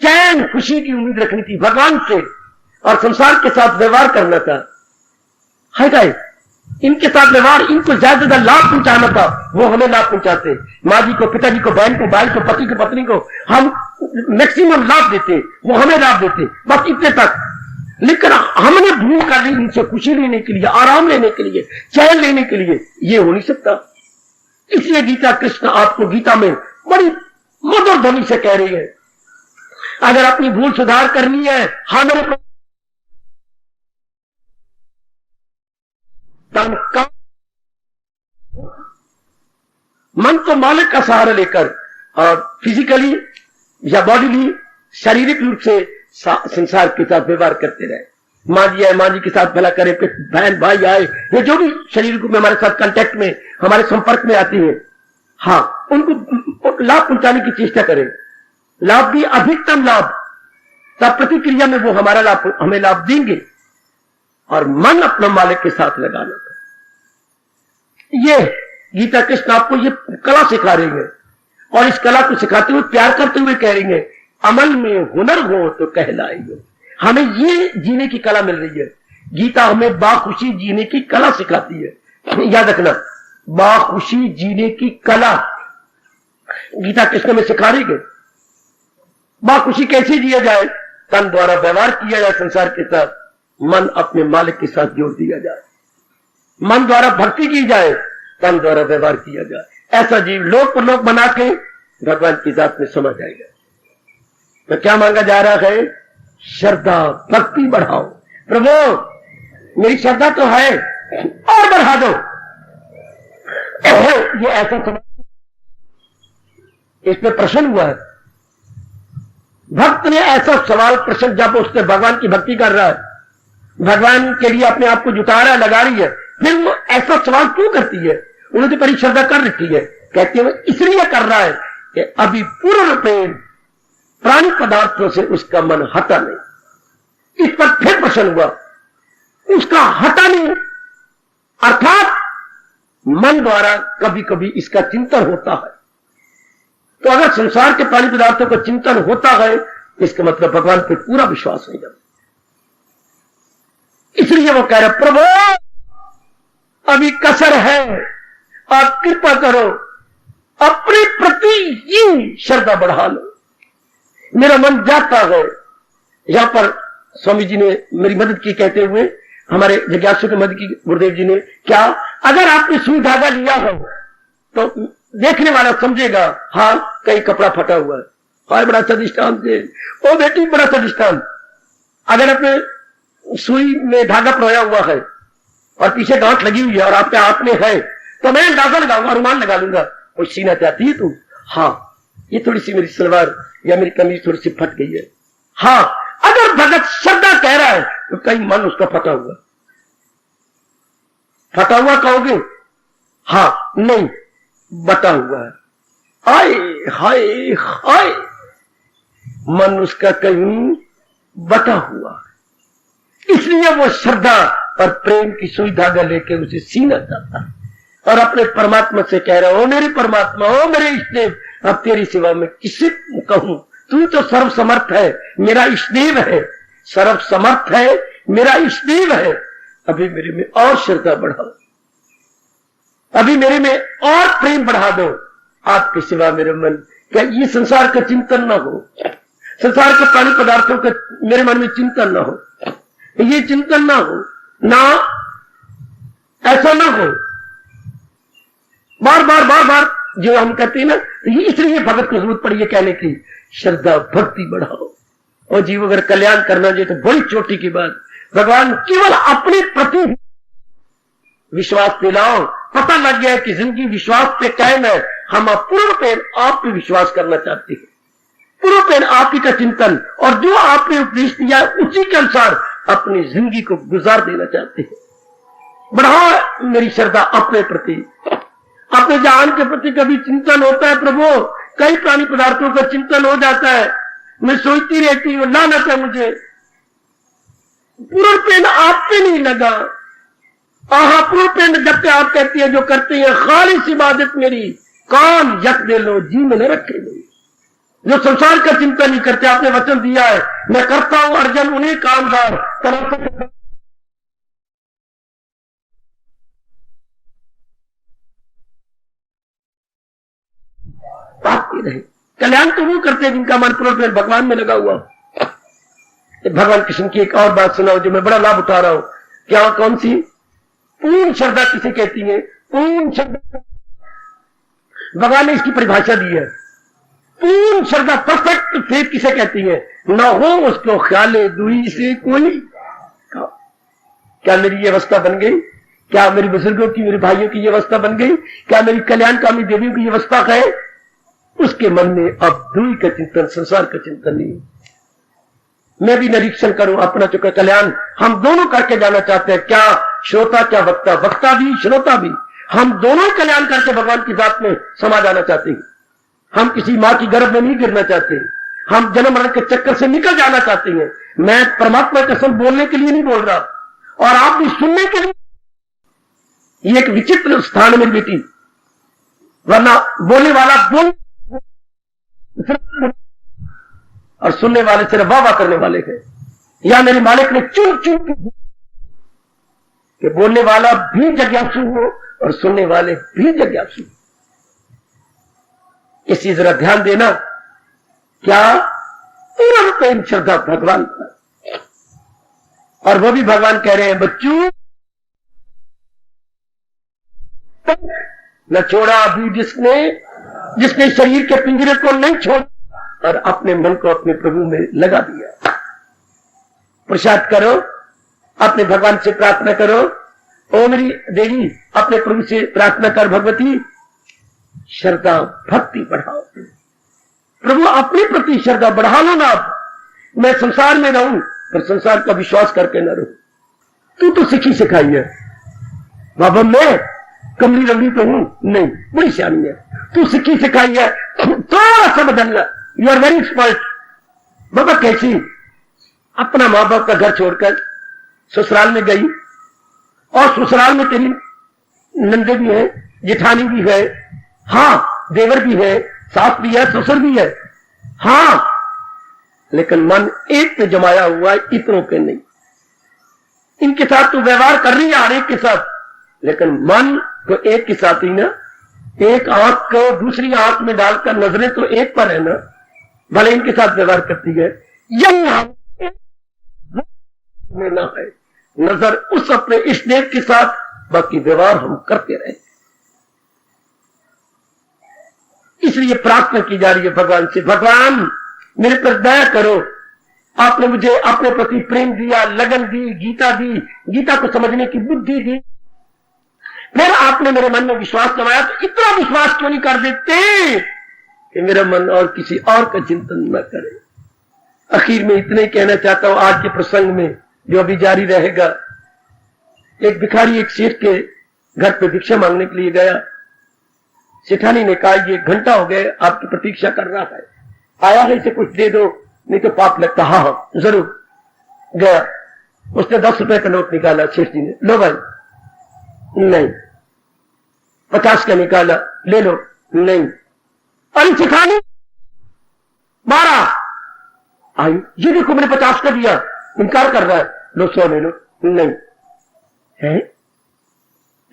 चैन, खुशी की उम्मीद रखनी थी भगवान से और संसार के साथ व्यवहार करना था, है क्या? इनके साथ व्यवहार, इनको ज्यादा लाभ पहुंचाना था, वो हमें लाभ पहुंचाते। माँ जी को, पिताजी को, बहन को, भाई को, पति को, पत्नी को हम मैक्सिमम लाभ देते, वो हमें लाभ देते, बस इतने तक। लेकिन हमने भूल कर ली इनसे खुशी लेने के लिए, आराम लेने के लिए, चैन लेने के लिए। ये हो नहीं सकता। इसलिए गीता कृष्ण आपको गीता में बड़ी मधुर ध्वनि से कह रही है, अगर अपनी भूल सुधार करनी है, हाँ मेरे मन को मालिक का सहारा लेकर और फिजिकली या बॉडीली, शारीरिक रूप से संसार के साथ व्यवहार करते रहे। माँ जी आए, माँ जी के साथ भला करे, बहन भाई आए, ये जो भी शरीर को हमारे साथ कांटेक्ट में, हमारे संपर्क में आती है, हाँ, उनको लाभ पहुंचाने की चेष्टा करें। लाभ भी अधिकतम लाभ, तब प्रतिक्रिया में वो हमारा लाभ, हमें लाभ देंगे। और मन अपना मालिक के साथ लगाना था। ये गीता कृष्ण आपको ये कला सिखा रही है, और इस कला को सिखाते हुए, प्यार करते हुए कह रही है, अमल में हुनर हो तो कहलाएंगे। हमें ये जीने की कला मिल रही है। गीता हमें बाखुशी जीने की कला सिखाती है। याद रखना, बाखुशी जीने की कला गीता कृष्ण में सिखा रही है। बाखुशी कैसे जिया जाए? तन द्वारा व्यवहार किया जाए संसार के साथ, मन अपने मालिक के साथ जोड़ दिया जाए, मन द्वारा भक्ति की जाए, तन द्वारा व्यवहार किया जाए। ऐसा जीव लोक परलोक बना के भगवान की जात में समझ जाएगा। तो क्या मांगा जा रहा है? श्रद्धा, भक्ति बढ़ाओ। प्रभु मेरी श्रद्धा तो है, और बढ़ा दो। ये ऐसा समझ, इसमें प्रश्न हुआ है। भक्त ने ऐसा सवाल प्रश्न, जब उसने भगवान की भक्ति कर रहा है, भगवान के लिए अपने आप को जुटा रहा है, लगा रही है, फिर वो ऐसा सवाल क्यों करती है? उन्होंने तो बड़ी श्रद्धा कर रखी है। कहती है इसलिए कर रहा है कि अभी पूर्ण प्रेम प्राणी पदार्थों से उसका मन हटा नहीं। इस पर फिर प्रश्न हुआ, उसका हटा नहीं, अर्थात मन द्वारा कभी कभी इसका चिंतन होता है। तो अगर संसार के प्राणी पदार्थों का चिंतन होता है, इसका मतलब भगवान पर पूरा विश्वास नहीं है। इसलिए वो कह रहे, प्रभु अभी कसर है, आप कृपा करो, अपने प्रति ही श्रद्धा बढ़ा लो, मेरा मन जाता है। यहां पर स्वामी जी ने मेरी मदद की, कहते हुए हमारे जिज्ञासु की मदद की गुरुदेव जी ने। क्या? अगर आपने सुई धागा लिया हो तो देखने वाला समझेगा, हाँ कहीं कपड़ा फटा हुआ है, हाय बड़ा अच्छा दृष्टांत है, ओ बेटी बड़ा अच्छा दृष्टांत। अगर अपने सुई में धागा परोया हुआ है और पीछे गांठ लगी हुई है और आपके हाथ में है, तो मैं अंदाजा लगाऊंगा, रुमाल लगा लूंगा, कोई सीना चाहती है तू? हाँ, ये थोड़ी सी मेरी सलवार या मेरी कमीज थोड़ी सी फट गई है। हाँ, अगर भगत श्रद्धा कह रहा है तो कहीं मन उसका फटा हुआ, फटा हुआ कहोगे? हाँ, नहीं, बटा हुआ है। हाय हाय हाय, मन उसका कहीं बटा हुआ, इसलिए वो श्रद्धा और प्रेम की सुई धागा लेके उसे सीना चाहता है और अपने परमात्मा से कह रहा है, ओ मेरी परमात्मा, ओ मेरे इष्टदेव, अब तेरी सेवा में किसे कहूं? तू तो सर्वसमर्थ है, मेरा इष्टदेव है, सर्वसमर्थ है, मेरा इष्टदेव है, अभी मेरे में और श्रद्धा बढ़ाओ, अभी मेरे में और प्रेम बढ़ा दो। आपके सिवा मेरे मन, क्या ये संसार का चिंतन ना हो, संसार के प्राणी पदार्थों का मेरे मन में चिंतन ना हो, ये चिंतन ना हो, ना ऐसा ना हो। बार बार बार बार जो हम कहते हैं ना, इसलिए भगत को जरूरत पड़ी है कहने की, श्रद्धा भक्ति बढ़ाओ। और जीव अगर कल्याण करना चाहिए तो बड़ी चोटी की बात, भगवान केवल अपने प्रति विश्वास दिलाओ। पता लग गया है कि जिंदगी विश्वास पे कायम है। हम पूर्ण पेन आप पे विश्वास करना चाहते हैं, पूर्ण पेन आप ही का चिंतन, और जो आपने उपदेश दिया उसी के अनुसार अपनी जिंदगी को गुजार देना चाहते हैं। बढ़ाओ मेरी श्रद्धा अपने प्रति, अपने जान के प्रति। कभी चिंतन होता है प्रभु, कई प्राणी पदार्थों का चिंतन हो जाता है, मैं सोचती रहती हूँ लानत है मुझे, पूर्ण पेन आप पे नहीं लगा। आहा, पूर्ण पेन जब पे आप कहती है जो करते हैं खालिस इबादत मेरी, काम यक दे लो जी में न रखे नहीं। जो संसार का चिंतन नहीं करते, आपने वचन दिया है मैं करता हूं अर्जन उन्हें कामदार तरह रहे। कल्याण तो वो करते हैं जिनका मन पूर्ण भगवान में लगा हुआ। भगवान कृष्ण की एक और बात सुनाओ जो मैं बड़ा लाभ उठा रहा हूं। क्या, कौन सी? पूर्ण श्रद्धा किसे कहती है? पूर्ण श्रद्धा, भगवान ने इसकी परिभाषा दी है। पूर्ण श्रद्धा, परफेक्ट फेथ किसे कहती है? ना हो उसको ख्याल दुई से कोई। क्या मेरी ये अवस्था बन गई? क्या मेरी बुजुर्गों की, मेरे भाइयों की ये अवस्था बन गई? क्या मेरी कल्याणकामी देवियों की ये अवस्था है? उसके मन में अब दुई का चिंतन, संसार का चिंतन नहीं। मैं भी निरीक्षण करूं अपना, चुका कल्याण हम दोनों करके जाना चाहते हैं। क्या श्रोता, क्या वक्ता, वक्ता भी श्रोता भी, हम दोनों कल्याण करके भगवान की जात में समा जाना चाहते हैं। हम किसी मां की गर्भ में नहीं गिरना चाहते, हम जन्म मरण के चक्कर से निकल जाना चाहते हैं। मैं परमात्मा का कसम बोलने के लिए नहीं बोल रहा, और आप भी सुनने के लिए। ये एक विचित्र स्थान है मेरी बेटी, वरना बोलने वाला बोल और सुनने वाले सिर्फ वाह वाह करने वाले हैं। या मेरे मालिक ने चुन चुन के बोलने वाला भी जिज्ञासु हो और सुनने वाले भी जिज्ञासु। इसी जरा ध्यान देना। क्या? पूर्ण प्रेम श्रद्धा भगवान पर, और वो भी भगवान कह रहे हैं बच्चों न छोड़ा अभी जिसने शरीर के पिंजरे को नहीं छोड़ा और अपने मन को अपने प्रभु में लगा दिया। प्रसाद करो, अपने भगवान से प्रार्थना करो। ओ मेरी देवी, अपने प्रभु से प्रार्थना कर भगवती, श्रद्धा भक्ति बढ़ाओ। प्रभु अपने प्रति श्रद्धा बढ़ा लो ना। मैं संसार में रहूं पर संसार का विश्वास करके न रहूं। तू तो सिखी सिखाई है बाबा, मैं कमली रंगी तो हूं नहीं, बड़ी सियानी है। तू सिखी सिखाई है, थोड़ा सा बदलना। You are very expert. बाबा कैसी? अपना मां बाप का घर छोड़कर ससुराल में गई, और ससुराल में तेरी नंदे भी है, जेठानी भी है, हाँ देवर भी है, सास भी है, ससुर भी है, हाँ, लेकिन मन एक पे जमाया हुआ है, इतनों पे नहीं। इनके साथ तो व्यवहार कर रही है हर एक के साथ, लेकिन मन तो एक के साथ ही ना। एक आंख को दूसरी आंख में डालकर नजरें तो एक पर है ना, भले इनके साथ व्यवहार करती है। यही में ना है नजर उस अपने इष्ट देव के साथ, बाकी व्यवहार हम करते रहे। इसलिए प्रार्थना की जा रही है भगवान से, भगवान मेरे पर दया करो। आपने मुझे अपने प्रति प्रेम दिया, लगन दी, गीता दी, गीता को समझने की बुद्धि दी, फिर आपने मेरे मन में विश्वास जमाया, तो इतना विश्वास क्यों नहीं कर देते कि मेरा मन और किसी और का चिंतन न करे। आखिर में इतने कहना चाहता हूं आज के प्रसंग में, जो अभी जारी रहेगा। एक भिखारी एक सेठ के घर पे भिक्षा मांगने के लिए गया। सेठानी ने कहा ये घंटा हो गया आपकी प्रतीक्षा कर रहा है, आया है, इसे कुछ दे दो नहीं तो पाप लगता। हाँ जरूर। गया, उसने 10 रुपए का नोट निकाला। सेठ जी ने, लो भाई। नहीं। 50 का निकाला, ले लो। नहीं। अरे सेठानी 12 आई, ये देखो मैंने 50 का दिया, इनकार कर रहा है। लो 100 ले लो। नहीं। है?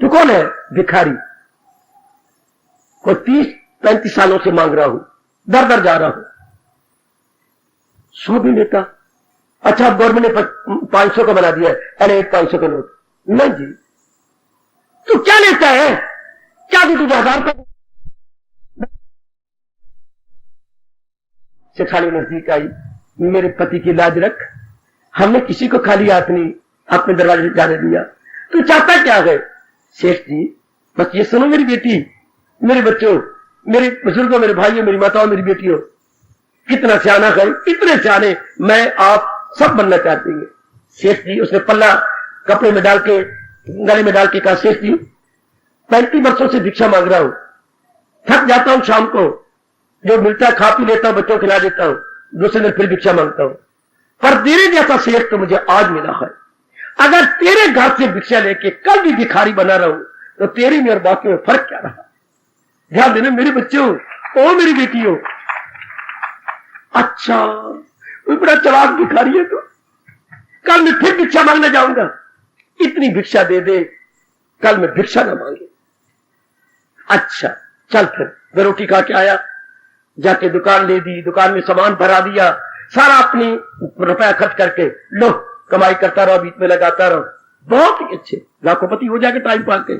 तू कौन है? भिखारी। कोई 30-35 सालों से मांग रहा हूं, दर दर जा रहा हूं। 100 भी लेता। अच्छा, गवर्नमेंट ने 500 का बना दिया है, अरे एक 500 का नोट। नहीं जी, तू क्या लेता है? क्या दी तुझे 1000 रुपये से? खाली नजदीक आई, मेरे पति की लाज रख, हमने किसी को खाली हाथ नहीं अपने दरवाजे जाने दिया। तू चाहता क्या है? सेठ जी बस ये सुनो, मेरी बेटी, मेरे बच्चों, मेरे बुजुर्गों, मेरे भाइयों, मेरी माताओं, मेरी बेटियों, कितना सियाना है, इतने सियाने, मैं आप सब बनना चाहती है। सेठ जी उसने पल्ला कपड़े में डाल के, गले में डाल के कहा, सेठ जी 35 वर्षों से भिक्षा मांग रहा हूं, थक जाता हूं, शाम को जो मिलता है खा पी लेता हूं, बच्चों को खिला देता हूं, दूसरे दिन फिर भिक्षा मांगता हूं, पर तेरे जैसा सेठ तो मुझे आज मिला है। अगर तेरे घर से भिक्षा लेके कल भी भिखारी बना रहूं तो तेरे में और बाकी में फर्क क्या रहा? ध्यान देना मेरे बच्चों, ओ मेरी बेटियों। अच्छा, वो बड़ा चालाक भिखारी है, तो कल मैं फिर भिक्षा मांगने जाऊंगा, इतनी भिक्षा दे दे कल मैं भिक्षा ना मांगे। अच्छा चल, फिर मैं रोटी खा के आया, जाके दुकान ले दी, दुकान में सामान भरा दिया, सारा अपनी रुपया खर्च करके, लो कमाई करता रहो, बीच में लगाता रहो, बहुत ही अच्छे लाखोपति हो जाके टाइम पाके।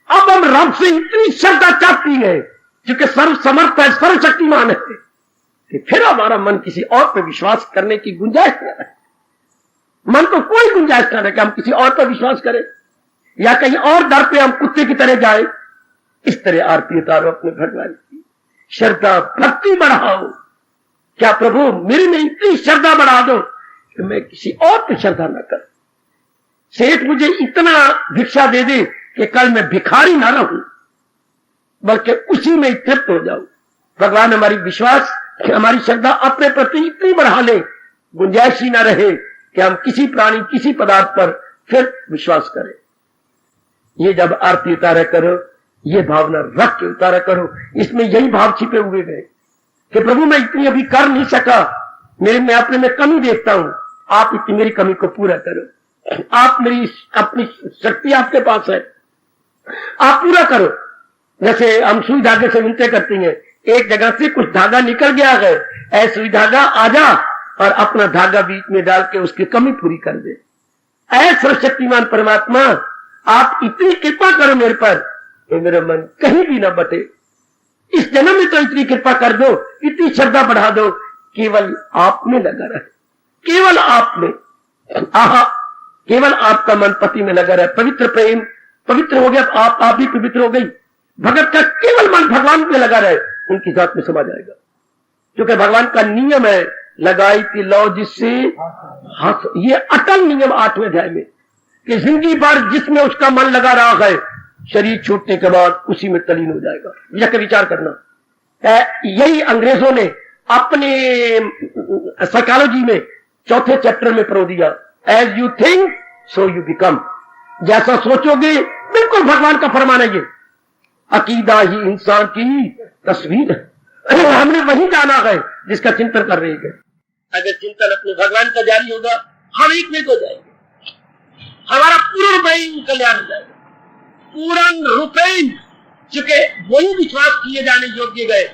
अब हम रब से इतनी श्रद्धा चाहती है, क्योंकि सर्व समर्थ है, सर्वशक्तिमान है, कि फिर हमारा मन किसी और पर विश्वास करने की गुंजाइश न रहे। मन तो कोई गुंजाइश न रहे कि हम किसी और पर विश्वास करें या कहीं और दर पे हम कुत्ते की तरह जाए। इस तरह आरती उतारो अपने भगवान की, श्रद्धा भक्ति बढ़ाओ। क्या प्रभु मेरी में इतनी श्रद्धा बढ़ा दो कि मैं किसी और पर श्रद्धा न करूं। सेठ मुझे इतना भिक्षा दे दे कि कल मैं भिखारी ना रहूं, बल्कि उसी में तृप्त हो जाऊं। भगवान हमारी विश्वास, हमारी श्रद्धा अपने प्रति इतनी बढ़ा ले, गुंजाइश ही ना रहे कि हम किसी प्राणी, किसी पदार्थ पर फिर विश्वास करें। ये जब आरती उतारा करो, ये भावना रख के उतारा करो। इसमें यही भाव छिपे हुए गए कि प्रभु मैं इतनी अभी कर नहीं सका, मेरे में अपने में कमी देखता हूं, आप इतनी मेरी कमी को पूरा करो। आप मेरी अपनी शक्ति आपके पास है, आप पूरा करो। जैसे हम सुई धागे से विनती करती हैं, एक जगह से कुछ धागा निकल गया है, ऐ सुई धागा आजा और अपना धागा बीच में डाल के उसकी कमी पूरी कर दे। ऐ सर्वशक्तिमान परमात्मा, आप इतनी कृपा करो मेरे पर कि मेरा मन कहीं भी ना बटे। इस जन्म में तो इतनी कृपा कर दो, इतनी श्रद्धा बढ़ा दो, केवल आप में लगा रहे, केवल आप में। आहा, केवल आपका मन पति में लगा रहे, पवित्र प्रेम पवित्र हो गया, आप भी पवित्र हो गई। भगत का केवल मन भगवान में लगा रहे, उनकी जात में समा जाएगा। क्योंकि भगवान का नियम है, लगाई थी लौ जिससे हंस, ये अटल नियम 8वें अध्याय में, कि जिंदगी भर जिसमें उसका मन लगा रहा है, शरीर छूटने के बाद उसी में तलीन हो जाएगा। यह विचार करना। यही अंग्रेजों ने अपने साइकोलॉजी में 4थे चैप्टर में पढ़ो दिया, as you think so you become. जैसा सोचोगे बिल्कुल भगवान का फरमान है। ये अकीदा ही इंसान की तस्वीर है। हमने वही जाना है जिसका चिंतन कर रहे हैं। अगर चिंतन अपने भगवान का जारी होगा, हम एक मिनट हो जाएंगे, हमारा पूर्ण रूपेण कल्याण हो जाएगा, पूर्ण रूपेण। चूंकि वही विश्वास किए जाने योग्य गए,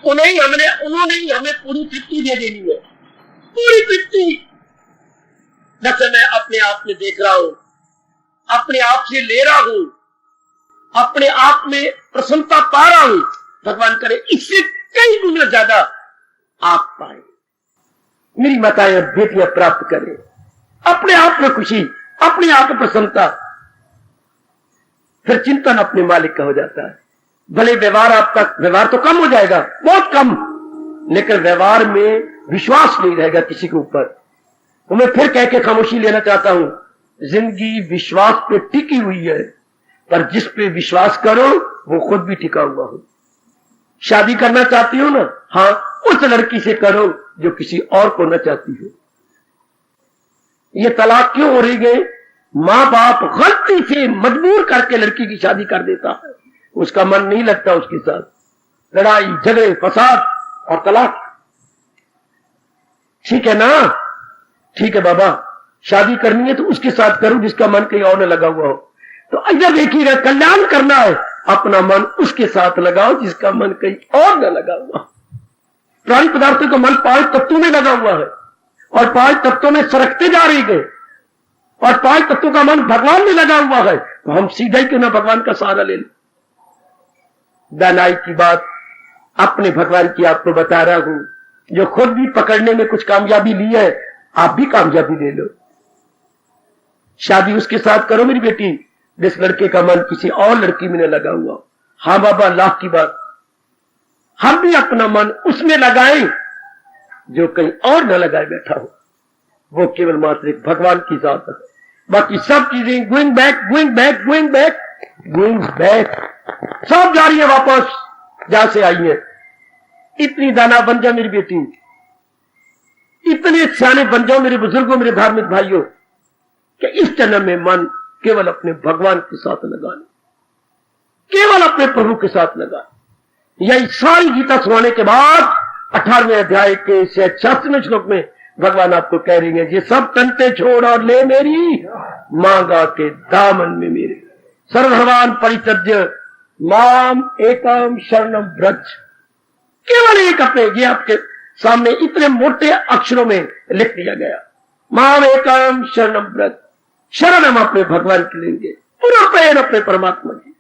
उन्होंने ही हमें पूरी तृप्ति दे देनी है, पूरी तृप्ति। जैसे मैं अपने आप में देख रहा हूं, अपने आप से ले रहा हूं, अपने आप में प्रसन्नता पा रहा हूं, भगवान करे इससे कई गुना ज्यादा आप पाए, मेरी माताएं बेटियां प्राप्त करें अपने आप में खुशी, अपने आप में प्रसन्नता। फिर चिंतन अपने मालिक का हो जाता है। भले व्यवहार आपका व्यवहार तो कम हो जाएगा, बहुत कम, लेकिन व्यवहार में विश्वास नहीं रहेगा किसी के ऊपर। तो मैं फिर कह के खामोशी लेना चाहता हूं, जिंदगी विश्वास पे टिकी हुई है, पर जिस पे विश्वास करो वो खुद भी टिका हुआ हो। शादी करना चाहती हो ना, हाँ, उस लड़की से करो जो किसी और को न चाहती हो। ये तलाक क्यों हो रही है? मां बाप गलती से मजबूर करके लड़की की शादी कर देता है, उसका मन नहीं लगता उसके साथ, लड़ाई झगड़े फसाद और तलाक। ठीक है ना, ठीक है बाबा, शादी करनी है तो उसके साथ करो जिसका मन कहीं और न लगा हुआ हो। तो इधर देखिएगा, कल्याण करना है, अपना मन उसके साथ लगाओ जिसका मन कहीं और न लगा हुआ। प्राणी पदार्थों का मन 5 तत्वों में लगा हुआ है और 5 तत्वों में सरकते जा रही गए, और 5 तत्वों का मन भगवान में लगा हुआ है। तो हम सीधा ही क्यों ना भगवान का सहारा ले लें। दानाई की बात अपने भगवान की आपको बता रहा हूं, जो खुद भी पकड़ने में कुछ कामयाबी ली है, आप भी कामयाबी ले लो। शादी उसके साथ करो मेरी बेटी जिस लड़के का मन किसी और लड़की में न लगा हुआ। हाँ बाबा, लाख की बात, हम भी अपना मन उसमें लगाएं जो कहीं और न लगाए बैठा हो। वो केवल मात्र एक भगवान की जात है। बाकी सब चीजें going back going back going back going back, सब जा रही है वापस जहां से आई है। इतनी दाना बन जा मेरी बेटी, इतने सियाने बन जाओ मेरे बुजुर्गों, मेरे धार्मिक भाइयों, कि इस जन्म में मन केवल अपने भगवान के साथ लगा ले, केवल अपने प्रभु के साथ लगा। यही सारी गीता सुनाने के बाद 18वें अध्याय के 86वें श्लोक में भगवान आपको कह रही है, ये सब तंते छोड़ और ले मेरी मांगा के दामन में मेरे, सर्वधर्मान परित्यज्य माम एकम शरणम व्रज। केवल एक अपने, ये आपके सामने इतने मोटे अक्षरों में लिख दिया गया, माम एकम शरणम व्रज। शरण हम अपने भगवान की लेंगे, पूरा प्रेम अपने परमात्मा की।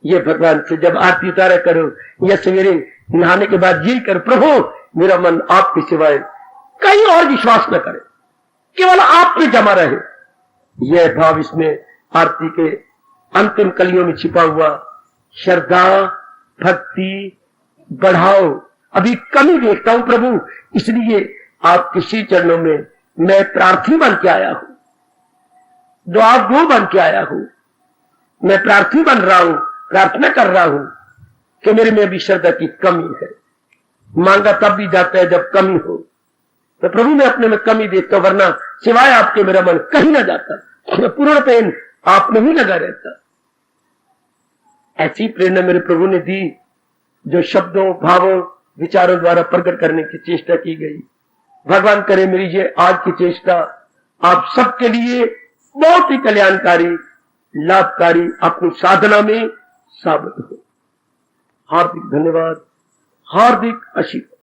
ये भगवान से जब आरती उतारा करो या सवेरे नहाने के बाद यही करो, प्रभु मेरा मन आपके सिवाय कहीं और विश्वास न करे, केवल आप पे जमा रहे। यह भाव इसमें आरती के अंतिम कलियों में छिपा हुआ। श्रद्धा भक्ति बढ़ाओ, अभी कमी देखता हूं प्रभु, इसलिए आपके श्री चरणों में मैं प्रार्थी बन के आया हूं, दुआ गो बन के आया हूं। मैं प्रार्थी बन रहा हूं, प्रार्थना कर रहा हूं कि मेरे में भी श्रद्धा की कमी है। मांगा तब भी जाता है जब कमी हो, तो प्रभु मैं अपने में कमी देखता, वरना सिवाय आपके मेरा मन कहीं ना जाता, पूर्ण प्रेम आप में ही लगा रहता। ऐसी प्रेरणा मेरे प्रभु ने दी जो शब्दों भावों विचारों द्वारा प्रकट करने की चेष्टा की गई। भगवान करे मेरी ये आज की चेष्टा आप सबके लिए बहुत ही कल्याणकारी लाभकारी अपनी साधना में साबित हो। हार्दिक धन्यवाद, हार्दिक आशीर्वाद।